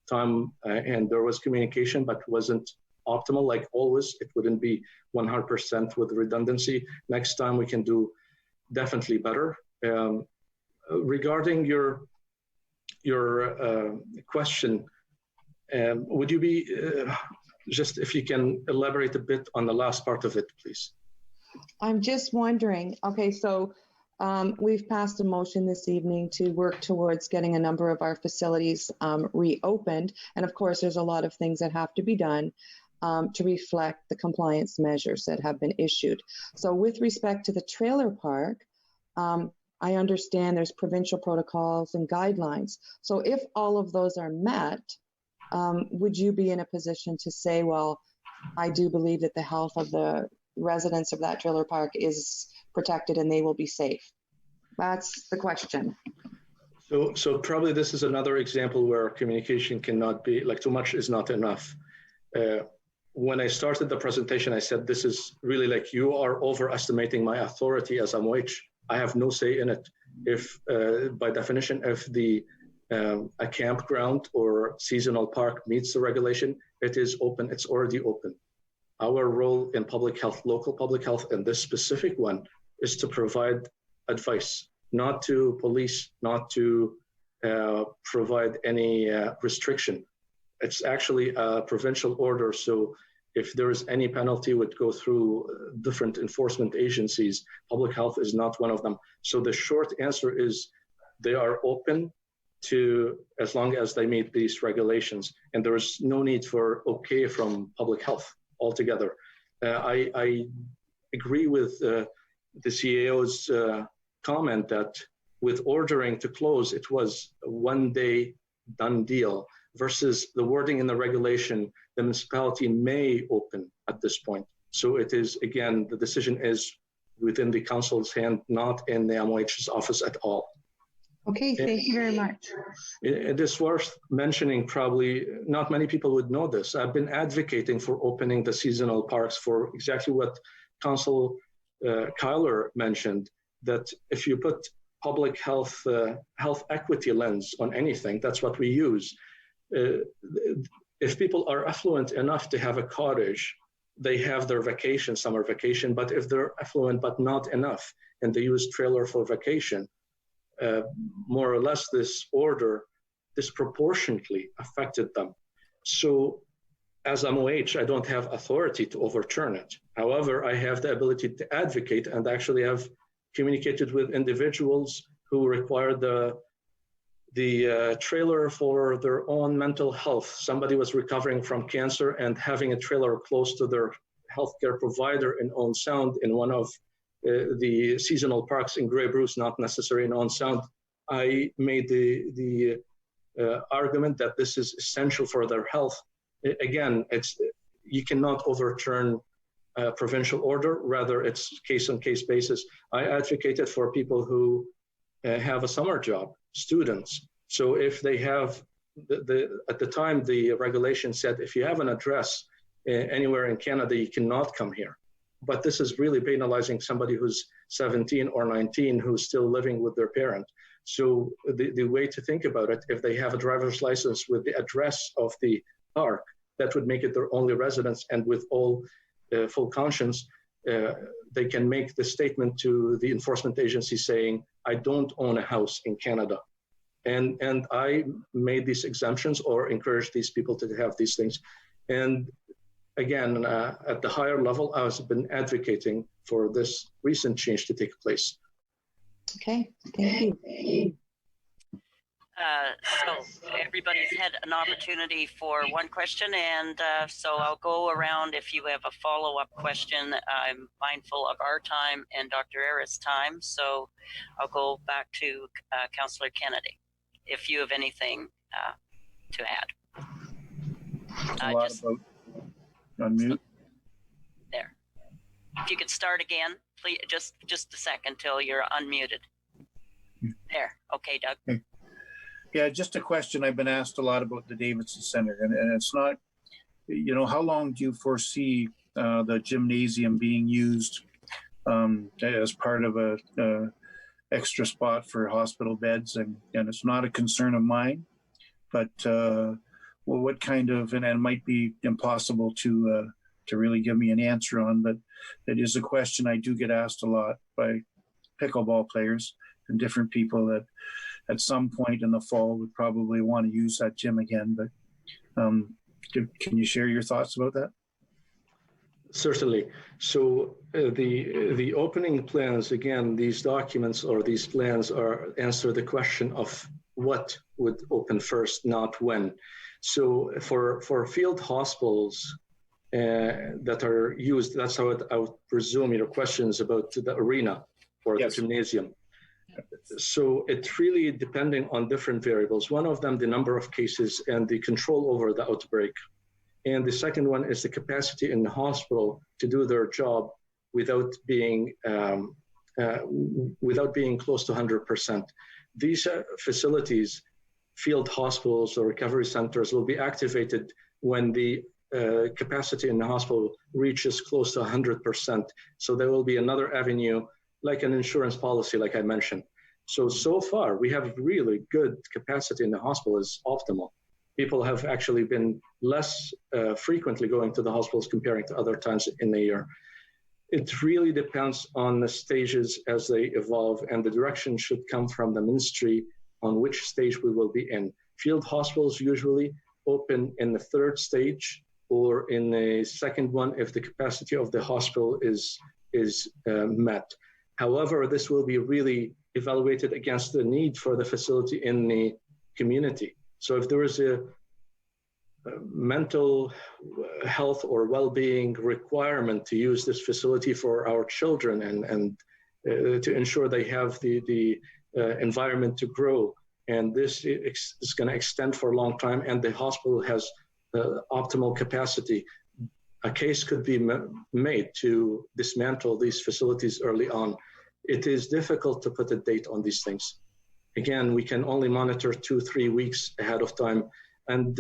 time, and there was communication, but wasn't optimal. Like always, it wouldn't be 100% with redundancy. Next time we can do definitely better. Regarding your question, would you be just if you can elaborate a bit on the last part of it, please? I'm just wondering, okay, so we've passed a motion this evening to work towards getting a number of our facilities reopened. And of course, there's a lot of things that have to be done to reflect the compliance measures that have been issued. So with respect to the trailer park, I understand there's provincial protocols and guidelines. So if all of those are met, would you be in a position to say, well, I do believe that the health of the residents of that trailer park is protected and they will be safe? That's the question. So probably this is another example where communication cannot be, like too much is not enough. When I started the presentation, I said, this is really like you are overestimating my authority as MOH. I have no say in it. If by definition, if a campground or seasonal park meets the regulation, it is open, it's already open. Our role in public health, local public health, and this specific one is to provide advice, not to police, not to provide any restriction. It's actually a provincial order. So if there is any penalty, would go through different enforcement agencies. Public health is not one of them. So the short answer is they are open to as long as they meet these regulations. And there is no need for okay from public health altogether. I agree with the CAO's comment that with ordering to close, it was a one-day done deal versus the wording in the regulation, the municipality may open at this point. So it is, again, the decision is within the council's hand, not in the MOH's office at all. Okay, thank you very much. It is worth mentioning, probably not many people would know this. I've been advocating for opening the seasonal parks for exactly what Council Kyler mentioned, that if you put public health, health equity lens on anything, that's what we use. If people are affluent enough to have a cottage, they have their vacation, summer vacation, but if they're affluent but not enough, and they use trailer for vacation, more or less this order disproportionately affected them. So as MOH, I don't have authority to overturn it. However, I have the ability to advocate and actually have communicated with individuals who require the trailer for their own mental health. Somebody was recovering from cancer and having a trailer close to their healthcare provider in Owen Sound in one of the seasonal parks in Grey Bruce, not necessarily in Owen Sound. I made the argument that this is essential for their health. Again, you cannot overturn a provincial order, rather it's case-on-case basis. I advocated for people who have a summer job, students. So if they have, at the time the regulation said, if you have an address anywhere in Canada, you cannot come here. But this is really penalizing somebody who's 17 or 19 who's still living with their parent. So the way to think about it, if they have a driver's license with the address of the park, that would make it their only residence, and with all full conscience, they can make the statement to the enforcement agency saying, I don't own a house in Canada. And I made these exemptions or encouraged these people to have these things. And again, at the higher level, I have been advocating for this recent change to take place. Okay, thank you. So everybody's had an opportunity for one question, and so I'll go around. If you have a follow-up question, I'm mindful of our time and Dr. Arra's time, so I'll go back to Councillor Kennedy, if you have anything to add. Just unmute. There. If you could start again, please, just a second till you're unmuted. There. Okay, Doug. Okay. Yeah, just a question. I've been asked a lot about the Davidson Center, and it's not, you know, how long do you foresee the gymnasium being used as part of a extra spot for hospital beds? And it's not a concern of mine, but well, what kind of, and it might be impossible to really give me an answer on, but it is a question I do get asked a lot by pickleball players and different people that at some point in the fall would probably want to use that gym again. But can you share your thoughts about that? Certainly. So the opening plans, again, these documents or these plans answer the question of what would open first, not when. So for field hospitals that are used, that's how I would presume your question is about the arena or the gymnasium. So it's really depending on different variables. One of them, the number of cases and the control over the outbreak. And the second one is the capacity in the hospital to do their job without being close to 100%. These facilities, field hospitals or recovery centers, will be activated when the capacity in the hospital reaches close to 100%. So there will be another avenue, like an insurance policy, like I mentioned. So far, we have really good capacity in the hospital, is optimal. People have actually been less frequently going to the hospitals comparing to other times in the year. It really depends on the stages as they evolve, and the direction should come from the ministry on which stage we will be in. Field hospitals usually open in the third stage or in the second one if the capacity of the hospital is met. However, this will be really evaluated against the need for the facility in the community. So if there is a mental health or well-being requirement to use this facility for our children and to ensure they have the environment to grow, and this is going to extend for a long time, and the hospital has optimal capacity, a case could be made to dismantle these facilities early on. It is difficult to put a date on these things. Again, we can only monitor 2-3 weeks ahead of time. And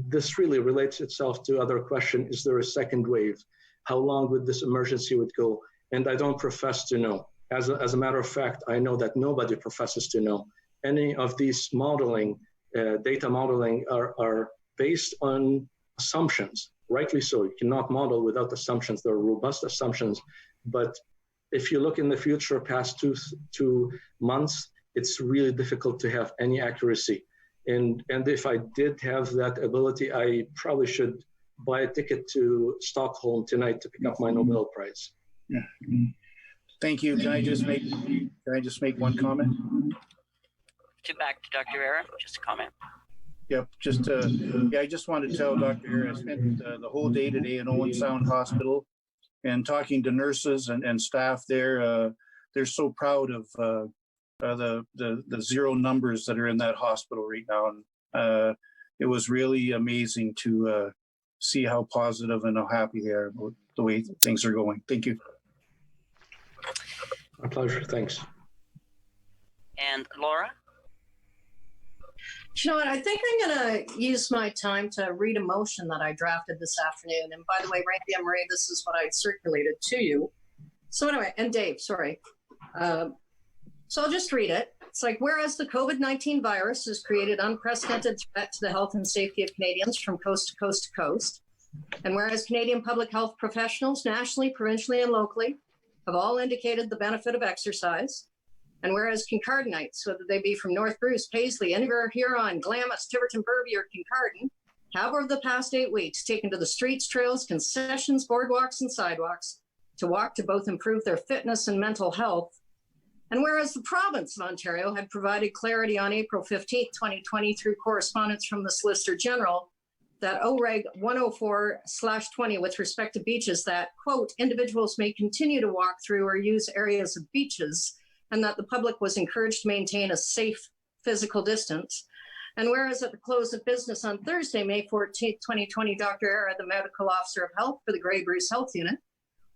this really relates itself to other question, is there a second wave? How long would this emergency would go? And I don't profess to know. As a matter of fact, I know that nobody professes to know. Any of these modeling, data modeling are based on assumptions, rightly so. You cannot model without assumptions. There are robust assumptions. But if you look in the future past two months, it's really difficult to have any accuracy. And if I did have that ability, I probably should buy a ticket to Stockholm tonight to pick up my Nobel Prize. Yeah. Thank you. Can I just make one comment? Back to Dr. Arra, just a comment. Yep, I just wanted to tell Dr. Arra, I spent the whole day today in Owen Sound Hospital and talking to nurses and staff there. They're so proud of the zero numbers that are in that hospital right now. And it was really amazing to see how positive and how happy they are about the way things are going. Thank you. My pleasure, thanks. And Laura? You know what? I think I'm going to use my time to read a motion that I drafted this afternoon. And by the way, Randy and Marie, this is what I circulated to you. So anyway, and Dave, sorry. So I'll just read it. It's like, whereas the COVID-19 virus has created unprecedented threat to the health and safety of Canadians from coast to coast to coast, and whereas Canadian public health professionals nationally, provincially, and locally have all indicated the benefit of exercise, and whereas Kincardinites, whether they be from North Bruce, Paisley, Inver, Huron, Glamis, Tiverton, Burby, or Kincardine, have over the past 8 weeks taken to the streets, trails, concessions, boardwalks, and sidewalks to walk to both improve their fitness and mental health. And whereas the province of Ontario had provided clarity on April 15th, 2020 through correspondence from the Solicitor General that OREG 104/20 with respect to beaches that, quote, individuals may continue to walk through or use areas of beaches, and that the public was encouraged to maintain a safe physical distance. And whereas at the close of business on Thursday, May 14th, 2020, Dr. Arra, the Medical Officer of Health for the Grey Bruce Health Unit,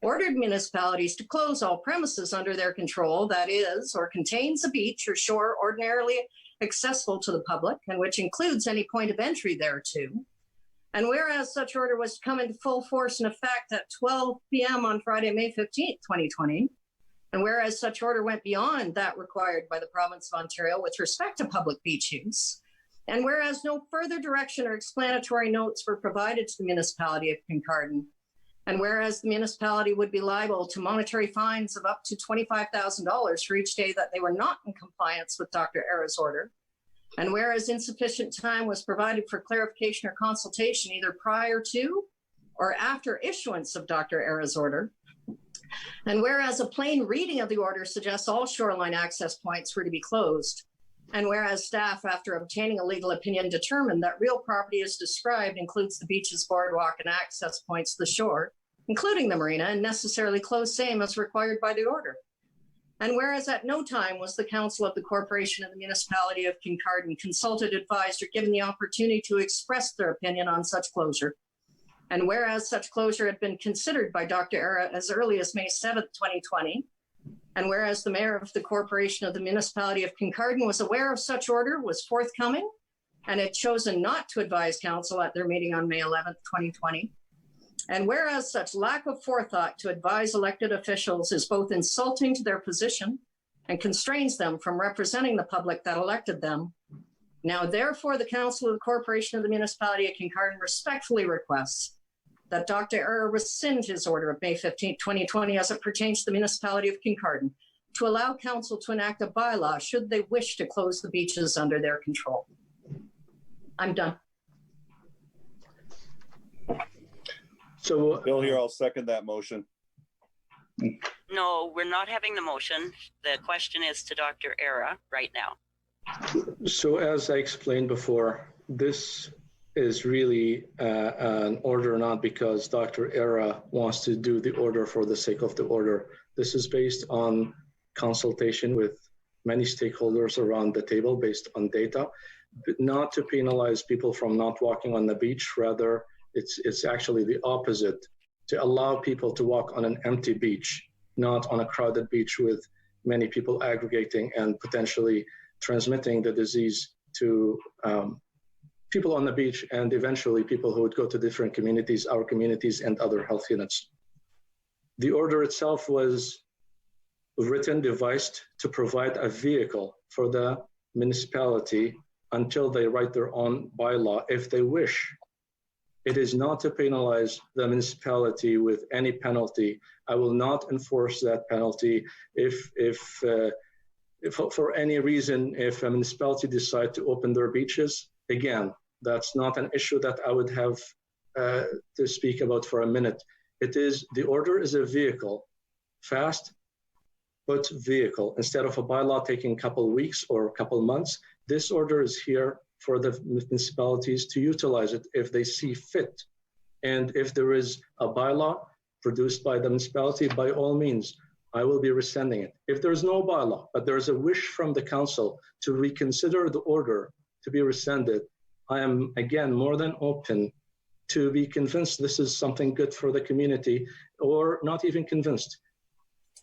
ordered municipalities to close all premises under their control that is or contains a beach or shore ordinarily accessible to the public, and which includes any point of entry thereto. And whereas such order was to come into full force and effect at 12 p.m. on Friday, May 15th, 2020, and whereas such order went beyond that required by the province of Ontario with respect to public beach use, and whereas no further direction or explanatory notes were provided to the municipality of Kincardine, and whereas the municipality would be liable to monetary fines of up to $25,000 for each day that they were not in compliance with Dr. Arra's order, and whereas insufficient time was provided for clarification or consultation either prior to or after issuance of Dr. Arra's order, and whereas a plain reading of the order suggests all shoreline access points were to be closed, and whereas staff, after obtaining a legal opinion, determined that real property as described includes the beaches, boardwalk, and access points to the shore, including the marina, and necessarily closed same as required by the order. And whereas at no time was the Council of the Corporation of the Municipality of Kincardine consulted, advised, or given the opportunity to express their opinion on such closure. And whereas such closure had been considered by Dr. Arra as early as May 7th, 2020, and whereas the Mayor of the Corporation of the Municipality of Kincardine was aware of such order, was forthcoming, and had chosen not to advise Council at their meeting on May 11th, 2020, and whereas such lack of forethought to advise elected officials is both insulting to their position and constrains them from representing the public that elected them, now therefore the Council of the Corporation of the Municipality of Kincardine respectfully requests that Dr. Arra rescind his order of May 15, 2020 as it pertains to the municipality of Kincardine to allow council to enact a bylaw should they wish to close the beaches under their control. I'm done. So, Bill here, I'll second that motion. No, we're not having the motion. The question is to Dr. Arra right now. so as I explained before, this is really an order not because Dr. Arra wants to do the order for the sake of the order. This is based on consultation with many stakeholders around the table based on data, but not to penalize people from not walking on the beach. Rather, it's actually the opposite, to allow people to walk on an empty beach, not on a crowded beach with many people aggregating and potentially transmitting the disease to people on the beach and eventually people who would go to different communities, our communities, and other health units. The order itself was written, devised to provide a vehicle for the municipality until they write their own bylaw if they wish. It is not to penalize the municipality with any penalty. I will not enforce that penalty if for any reason, if a municipality decide to open their beaches. Again, that's not an issue that I would have to speak about for a minute. It is, the order is a vehicle, fast, but vehicle. Instead of a bylaw taking a couple of weeks or a couple of months, this order is here for the municipalities to utilize it if they see fit. And if there is a bylaw produced by the municipality, by all means, I will be rescinding it. If there's no bylaw, but there is a wish from the council to reconsider the order to be rescinded, I am, again, more than open to be convinced this is something good for the community, or not even convinced.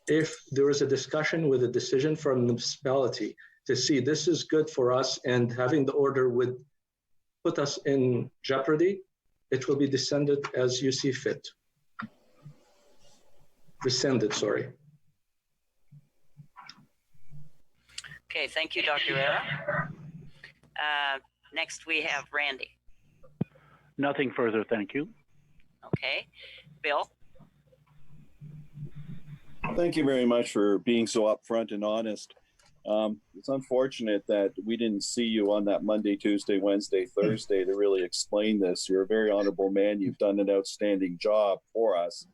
If there is a discussion with a decision from the municipality to see this is good for us and having the order would put us in jeopardy, it will be rescinded as you see fit. Rescinded, sorry. Okay, thank you, Dr. Arra. Next, we have Randy. Nothing further, thank you. Okay, Bill. Thank you very much for being so upfront and honest. It's unfortunate that we didn't see you on that Monday, Tuesday, Wednesday, Thursday to really explain this. You're a very honorable man. You've done an outstanding job for us.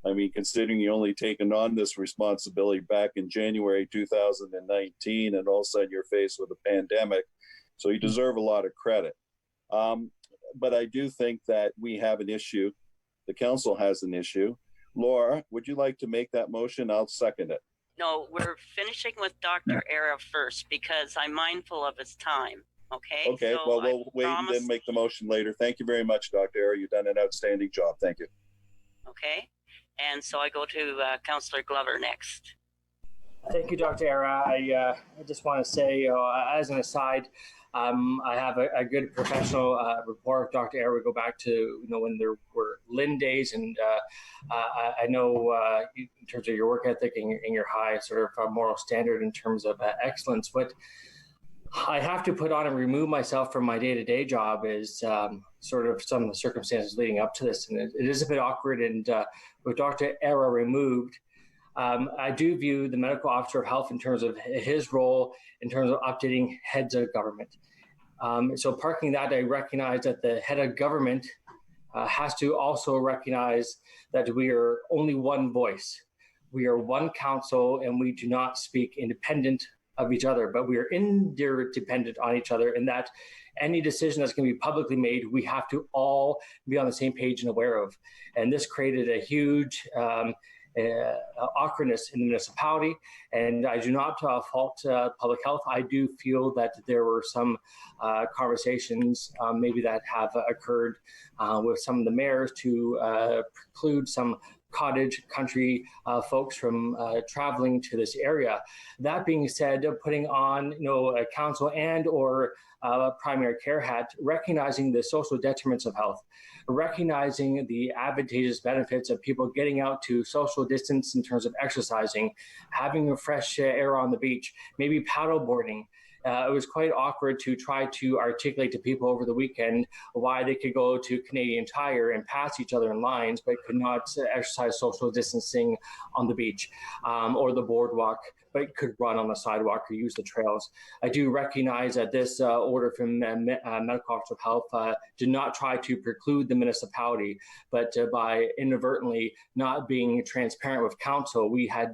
I mean, considering you only taken on this responsibility back in January 2019, and all of a sudden you're faced with a pandemic, so you deserve a lot of credit. But I do think that we have an issue. The council has an issue. Laura, would you like to make that motion? I'll second it. No, we're finishing with Dr. Arra first because I'm mindful of his time. Okay. Okay, so well, we'll wait and then make the motion later. Thank you very much, Dr. Arra. You've done an outstanding job. Thank you. Okay. And so I go to Councillor Glover next. Thank you, Dr. Arra. I just want to say, as an aside, I have a good professional rapport with Dr. Arra. We go back to when there were Lynn days, and I know in terms of your work ethic and your high sort of moral standard in terms of excellence. What I have to put on and remove myself from my day-to-day job is sort of some of the circumstances leading up to this, and it is a bit awkward. And with Dr. Arra removed, I do view the medical officer of health in terms of his role, in terms of updating heads of government. So parking that, I recognize that the head of government has to also recognize that we are only one voice. We are one council, and we do not speak independent of each other, but we are interdependent on each other, in that any decision that's going to be publicly made, we have to all be on the same page and aware of. And this created a huge awkwardness in the municipality, and I do not fault public health. I do feel that there were some conversations maybe that have occurred with some of the mayors to preclude some cottage country folks from traveling to this area. That being said, putting on a council and or primary care hat, recognizing the social detriments of health, recognizing the advantageous benefits of people getting out to social distance in terms of exercising, having a fresh air on the beach, maybe paddle boarding. It was quite awkward to try to articulate to people over the weekend why they could go to Canadian Tire and pass each other in lines, but could not exercise social distancing on the beach or the boardwalk, but could run on the sidewalk or use the trails. I do recognize that this order from Medical Officer of Health did not try to preclude the municipality, but by inadvertently not being transparent with council, we had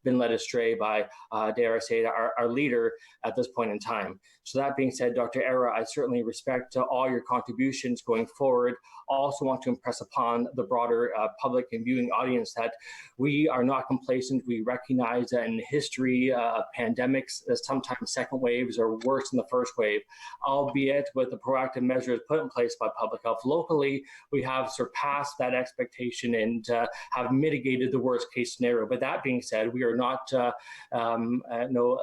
been led astray by, dare I say, our leader at this point in time. So that being said, Dr. Arra, I certainly respect all your contributions going forward. Also want to impress upon the broader public and viewing audience that we are not complacent. We recognize that in history, pandemics, sometimes second waves are worse than the first wave, albeit with the proactive measures put in place by public health locally, we have surpassed that expectation and have mitigated the worst case scenario. But that being said, we are not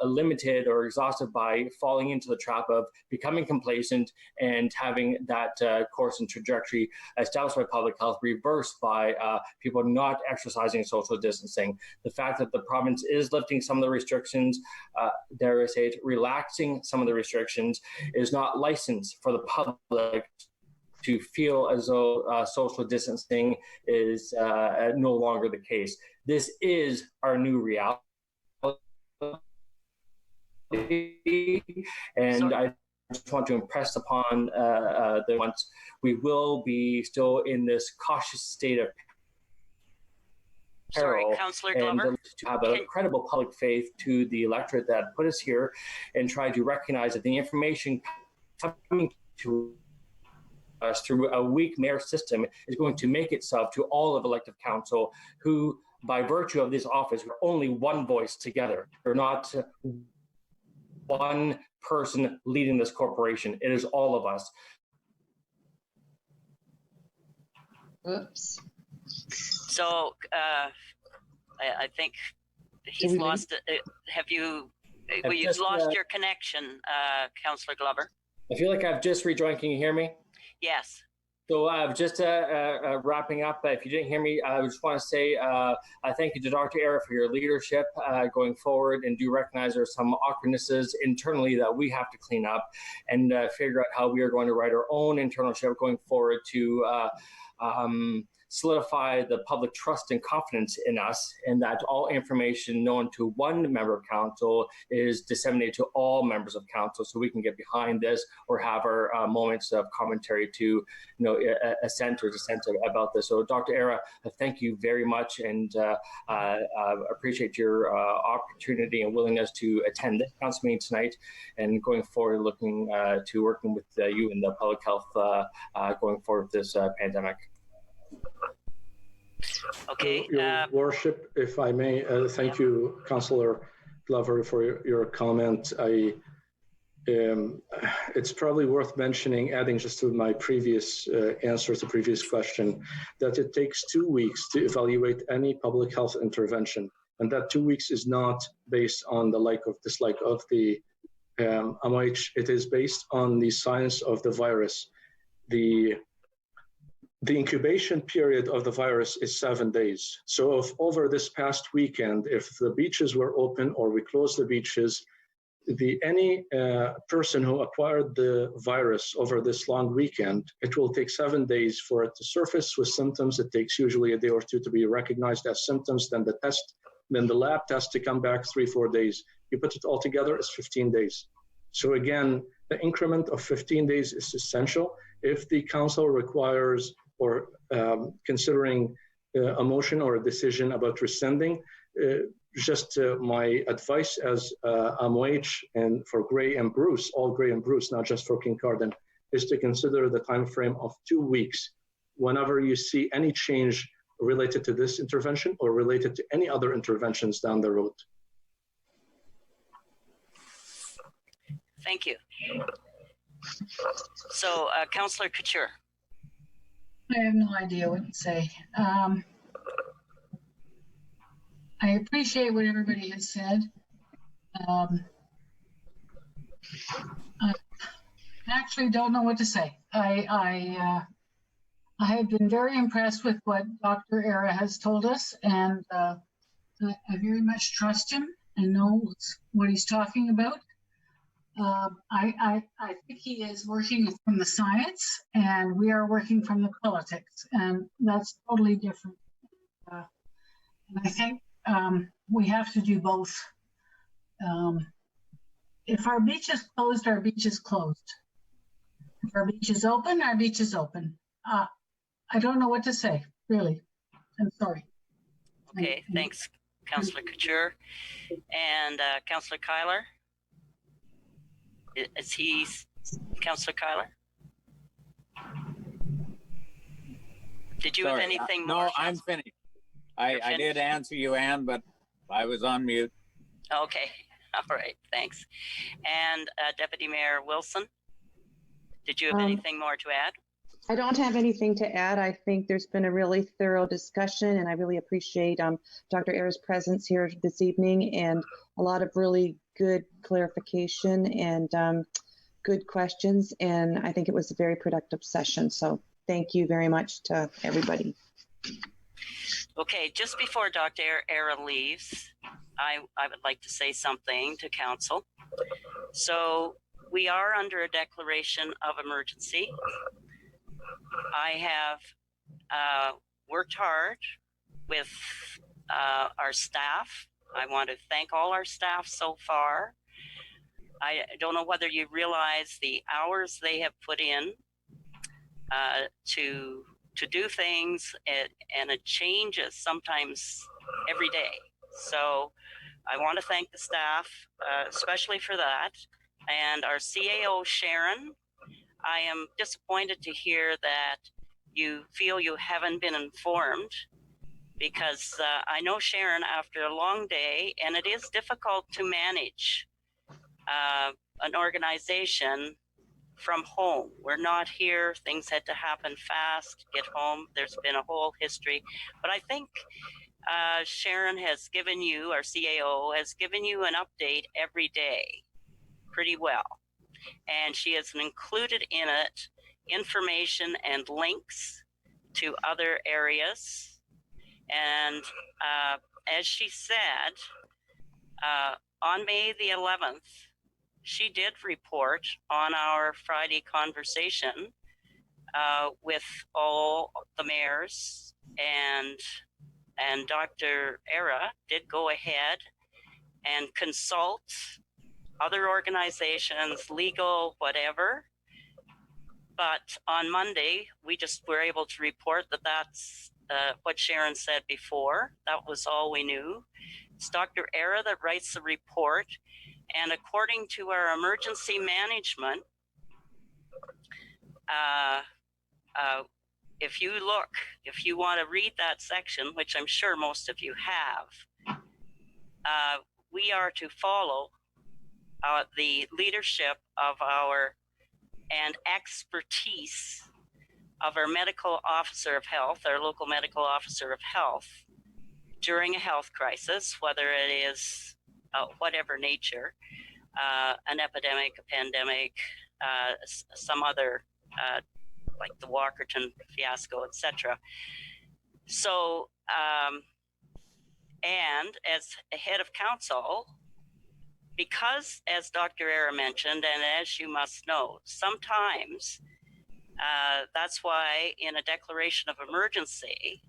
limited or exhausted by falling into the trap of becoming complacent and having that course and trajectory established by public health reversed by people not exercising social distancing. The fact that the province is lifting some of the restrictions, dare I say it, relaxing some of the restrictions, is not licensed for the public to feel as though social distancing is no longer the case. This is our new reality. And I just want to impress upon the ones we will be still in this cautious state of peril. Sorry, Councillor Glover. And to have a credible public faith to the electorate that put us here, and try to recognize that the information coming to us through a weak mayor system is going to make itself to all of elective council who, by virtue of this office, are only one voice together. They're not one person leading this corporation. It is all of us. Oops. So I think he's lost it. Have you? Well, you've lost your connection, Councillor Glover. I feel like I've just rejoined. Can you hear me? Yes. So just wrapping up, if you didn't hear me, I just want to say thank you to Dr. Arra for your leadership going forward, and do recognize there's some awkwardnesses internally that we have to clean up and figure out how we are going to write our own internal ship going forward to solidify the public trust and confidence in us, and that all information known to one member of council is disseminated to all members of council, so we can get behind this or have our moments of commentary to assent or dissent about this. So Dr. Arra, thank you very much, and appreciate your opportunity and willingness to attend this council meeting tonight, and going forward looking to working with you in the public health going forward with this pandemic. Okay. Your Worship, if I may, thank you, Councillor Glover, for your comment. It's probably worth mentioning, adding just to my previous answer to the previous question, that it takes 2 weeks to evaluate any public health intervention. and that 2 weeks is not based on the like or dislike of the MOH. It is based on the science of the virus. The incubation period of the virus is 7 days. So if over this past weekend, if the beaches were open or we closed the beaches, any person who acquired the virus over this long weekend, it will take 7 days for it to surface with symptoms. It takes usually a day or two to be recognized as symptoms, then the lab test to come back 3-4 days. You put it all together, it's 15 days. So again, the increment of 15 days is essential. If the council requires or considering a motion or a decision about rescinding, just my advice as MOH and for Gray and Bruce, all Gray and Bruce, not just for Kincardine, is to consider the time frame of 2 weeks whenever you see any change related to this intervention or related to any other interventions down the road. Thank you. So, Councillor Couture. I have no idea what to say. I appreciate what everybody has said. I actually don't know what to say. I have been very impressed with what Dr. Arra has told us, and I very much trust him and know what he's talking about. I think he is working from the science, and we are working from the politics, and that's totally different. And I think we have to do both. If our beach is closed, our beach is closed. If our beach is open, our beach is open. I don't know what to say, really. I'm sorry. Okay, thanks, Councillor Couture. And Councillor Kyler? Is he Councillor Kyler? Did you have anything more? No, I'm finished. I did answer you, Anne, but I was on mute. Okay, all right, thanks. And Deputy Mayor Wilson, did you have anything more to add? I don't have anything to add. I think there's been a really thorough discussion, and I really appreciate Dr. Arra's presence here this evening and a lot of really good clarification and good questions. And I think it was a very productive session. So thank you very much to everybody. Okay, just before Dr. Arra leaves, I would like to say something to Council. So we are under a declaration of emergency. I have worked hard with our staff. I want to thank all our staff so far. I don't know whether you realize the hours they have put in to do things, and it changes sometimes every day. So I want to thank the staff, especially for that. And our CAO, Sharon, I am disappointed to hear that you feel you haven't been informed, because I know Sharon, after a long day, and it is difficult to manage an organization from home. We're not here. Things had to happen fast, get home. There's been a whole history. But I think Sharon has given you, our CAO, has given you an update every day pretty well. And she has included in it information and links to other areas. And as she said, on May the 11th, she did report on our Friday conversation with all the mayors, and Dr. Arra did go ahead and consult other organizations, legal, whatever. But on Monday, we just were able to report that that's what Sharon said before. That was all we knew. It's Dr. Arra that writes the report. And according to our emergency management, if you want to read that section, which I'm sure most of you have, we are to follow the leadership of and expertise of our medical officer of health, our local medical officer of health, during a health crisis, whether it is whatever nature, an epidemic, a pandemic, some other, like the Walkerton fiasco, etc. So, and as a head of council, because as Dr. Arra mentioned, and as you must know, sometimes that's why in a declaration of emergency,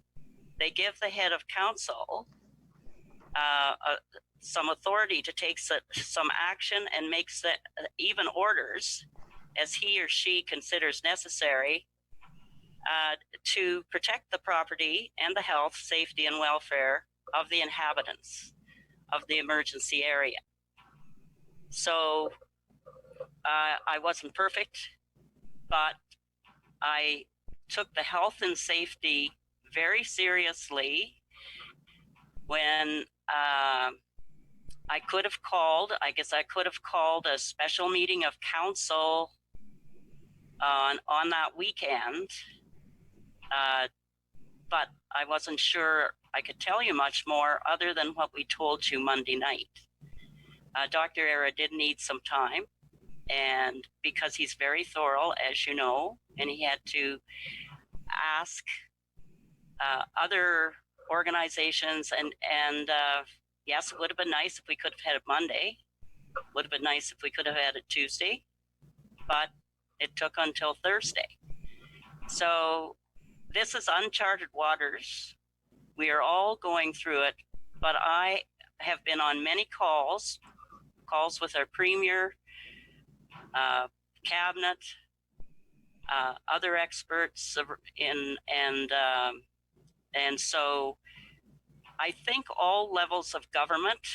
they give the head of council some authority to take some action and makes even orders as he or she considers necessary to protect the property and the health, safety, and welfare of the inhabitants of the emergency area. So I wasn't perfect, but I took the health and safety very seriously when I could have called a special meeting of council on that weekend, but I wasn't sure I could tell you much more other than what we told you Monday night. Dr. Arra did need some time, and because he's very thorough, as you know, and he had to ask other organizations, and yes, it would have been nice if we could have had it Monday. Would have been nice if we could have had it Tuesday, but it took until Thursday. So this is uncharted waters. We are all going through it, but I have been on many calls with our premier, cabinet, other experts, and so I think all levels of government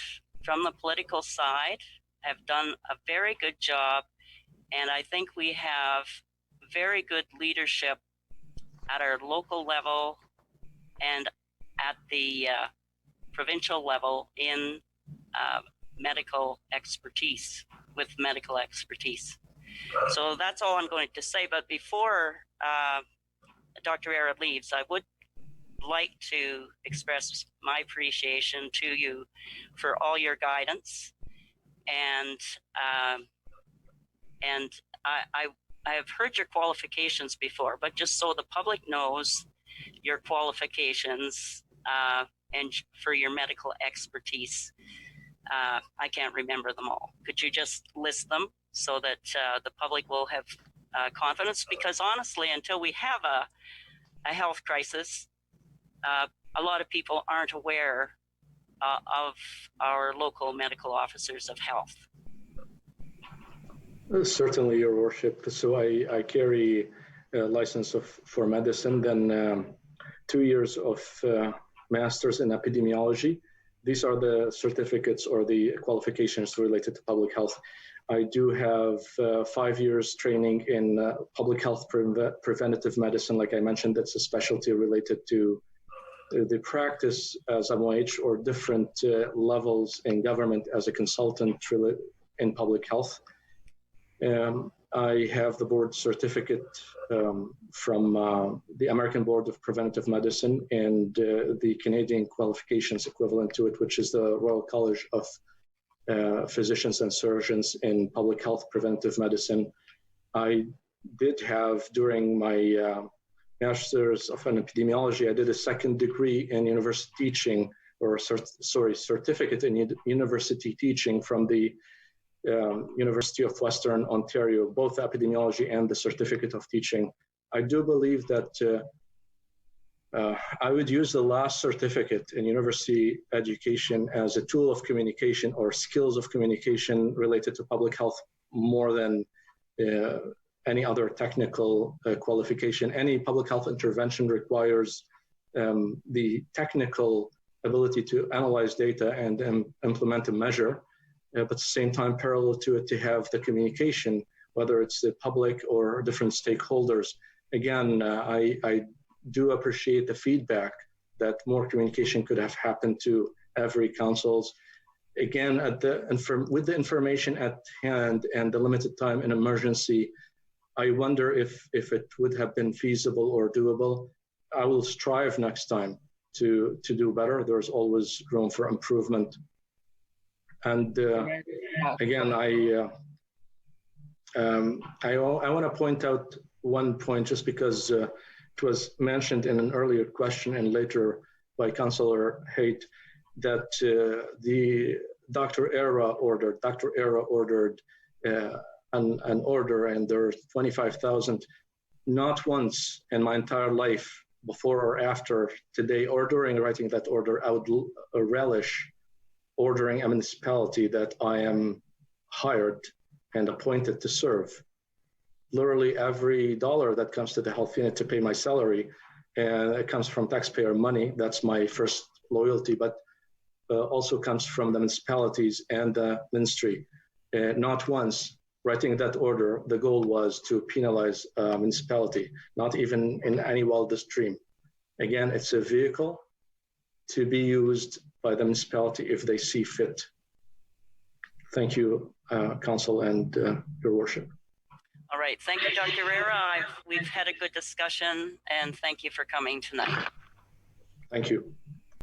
from the political side have done a very good job, and I think we have very good leadership at our local level and at the provincial level in medical expertise, with medical expertise. So that's all I'm going to say. But before Dr. Arra leaves, I would like to express my appreciation to you for all your guidance, and I have heard your qualifications before, but just so the public knows your qualifications and for your medical expertise, I can't remember them all. Could you just list them so that the public will have confidence? Because honestly, until we have a health crisis, a lot of people aren't aware of our local medical officers of health. Certainly, Your Worship. So I carry a license for medicine, then 2 years of master's in epidemiology. These are the certificates or the qualifications related to public health. I do have 5 years training in public health preventative medicine. Like I mentioned, that's a specialty related to the practice as MOH or different levels in government as a consultant in public health. I have the board certificate from the American Board of Preventive Medicine and the Canadian qualifications equivalent to it, which is the Royal College of Physicians and Surgeons in Public Health Preventive Medicine. I did have, during my Master's of Epidemiology, I did a second degree in university teaching, or certificate in university teaching from the University of Western Ontario, both epidemiology and the certificate of teaching. I do believe that I would use the last certificate in university education as a tool of communication or skills of communication related to public health more than any other technical qualification. Any public health intervention requires the technical ability to analyze data and implement a measure, but at the same time, parallel to it, to have the communication, whether it's the public or different stakeholders. Again, I do appreciate the feedback that more communication could have happened to every councils. Again, with the information at hand and the limited time in emergency, I wonder if it would have been feasible or doable. I will strive next time to do better. There's always room for improvement. And again, I want to point out one point, just because it was mentioned in an earlier question and later by Councillor Haight, that the Dr. Arra ordered an order, and there's 25,000. Not once in my entire life, before or after today, writing that order, I would relish ordering a municipality that I am hired and appointed to serve. Literally every dollar that comes to the health unit to pay my salary, and it comes from taxpayer money. That's my first loyalty, but also comes from the municipalities and the ministry. Not once writing that order, the goal was to penalize a municipality, not even in any wildest dream. Again, it's a vehicle to be used by the municipality if they see fit. Thank you, Council and Your Worship. All right, thank you, Dr. Arra. We've had a good discussion, and thank you for coming tonight. Thank you.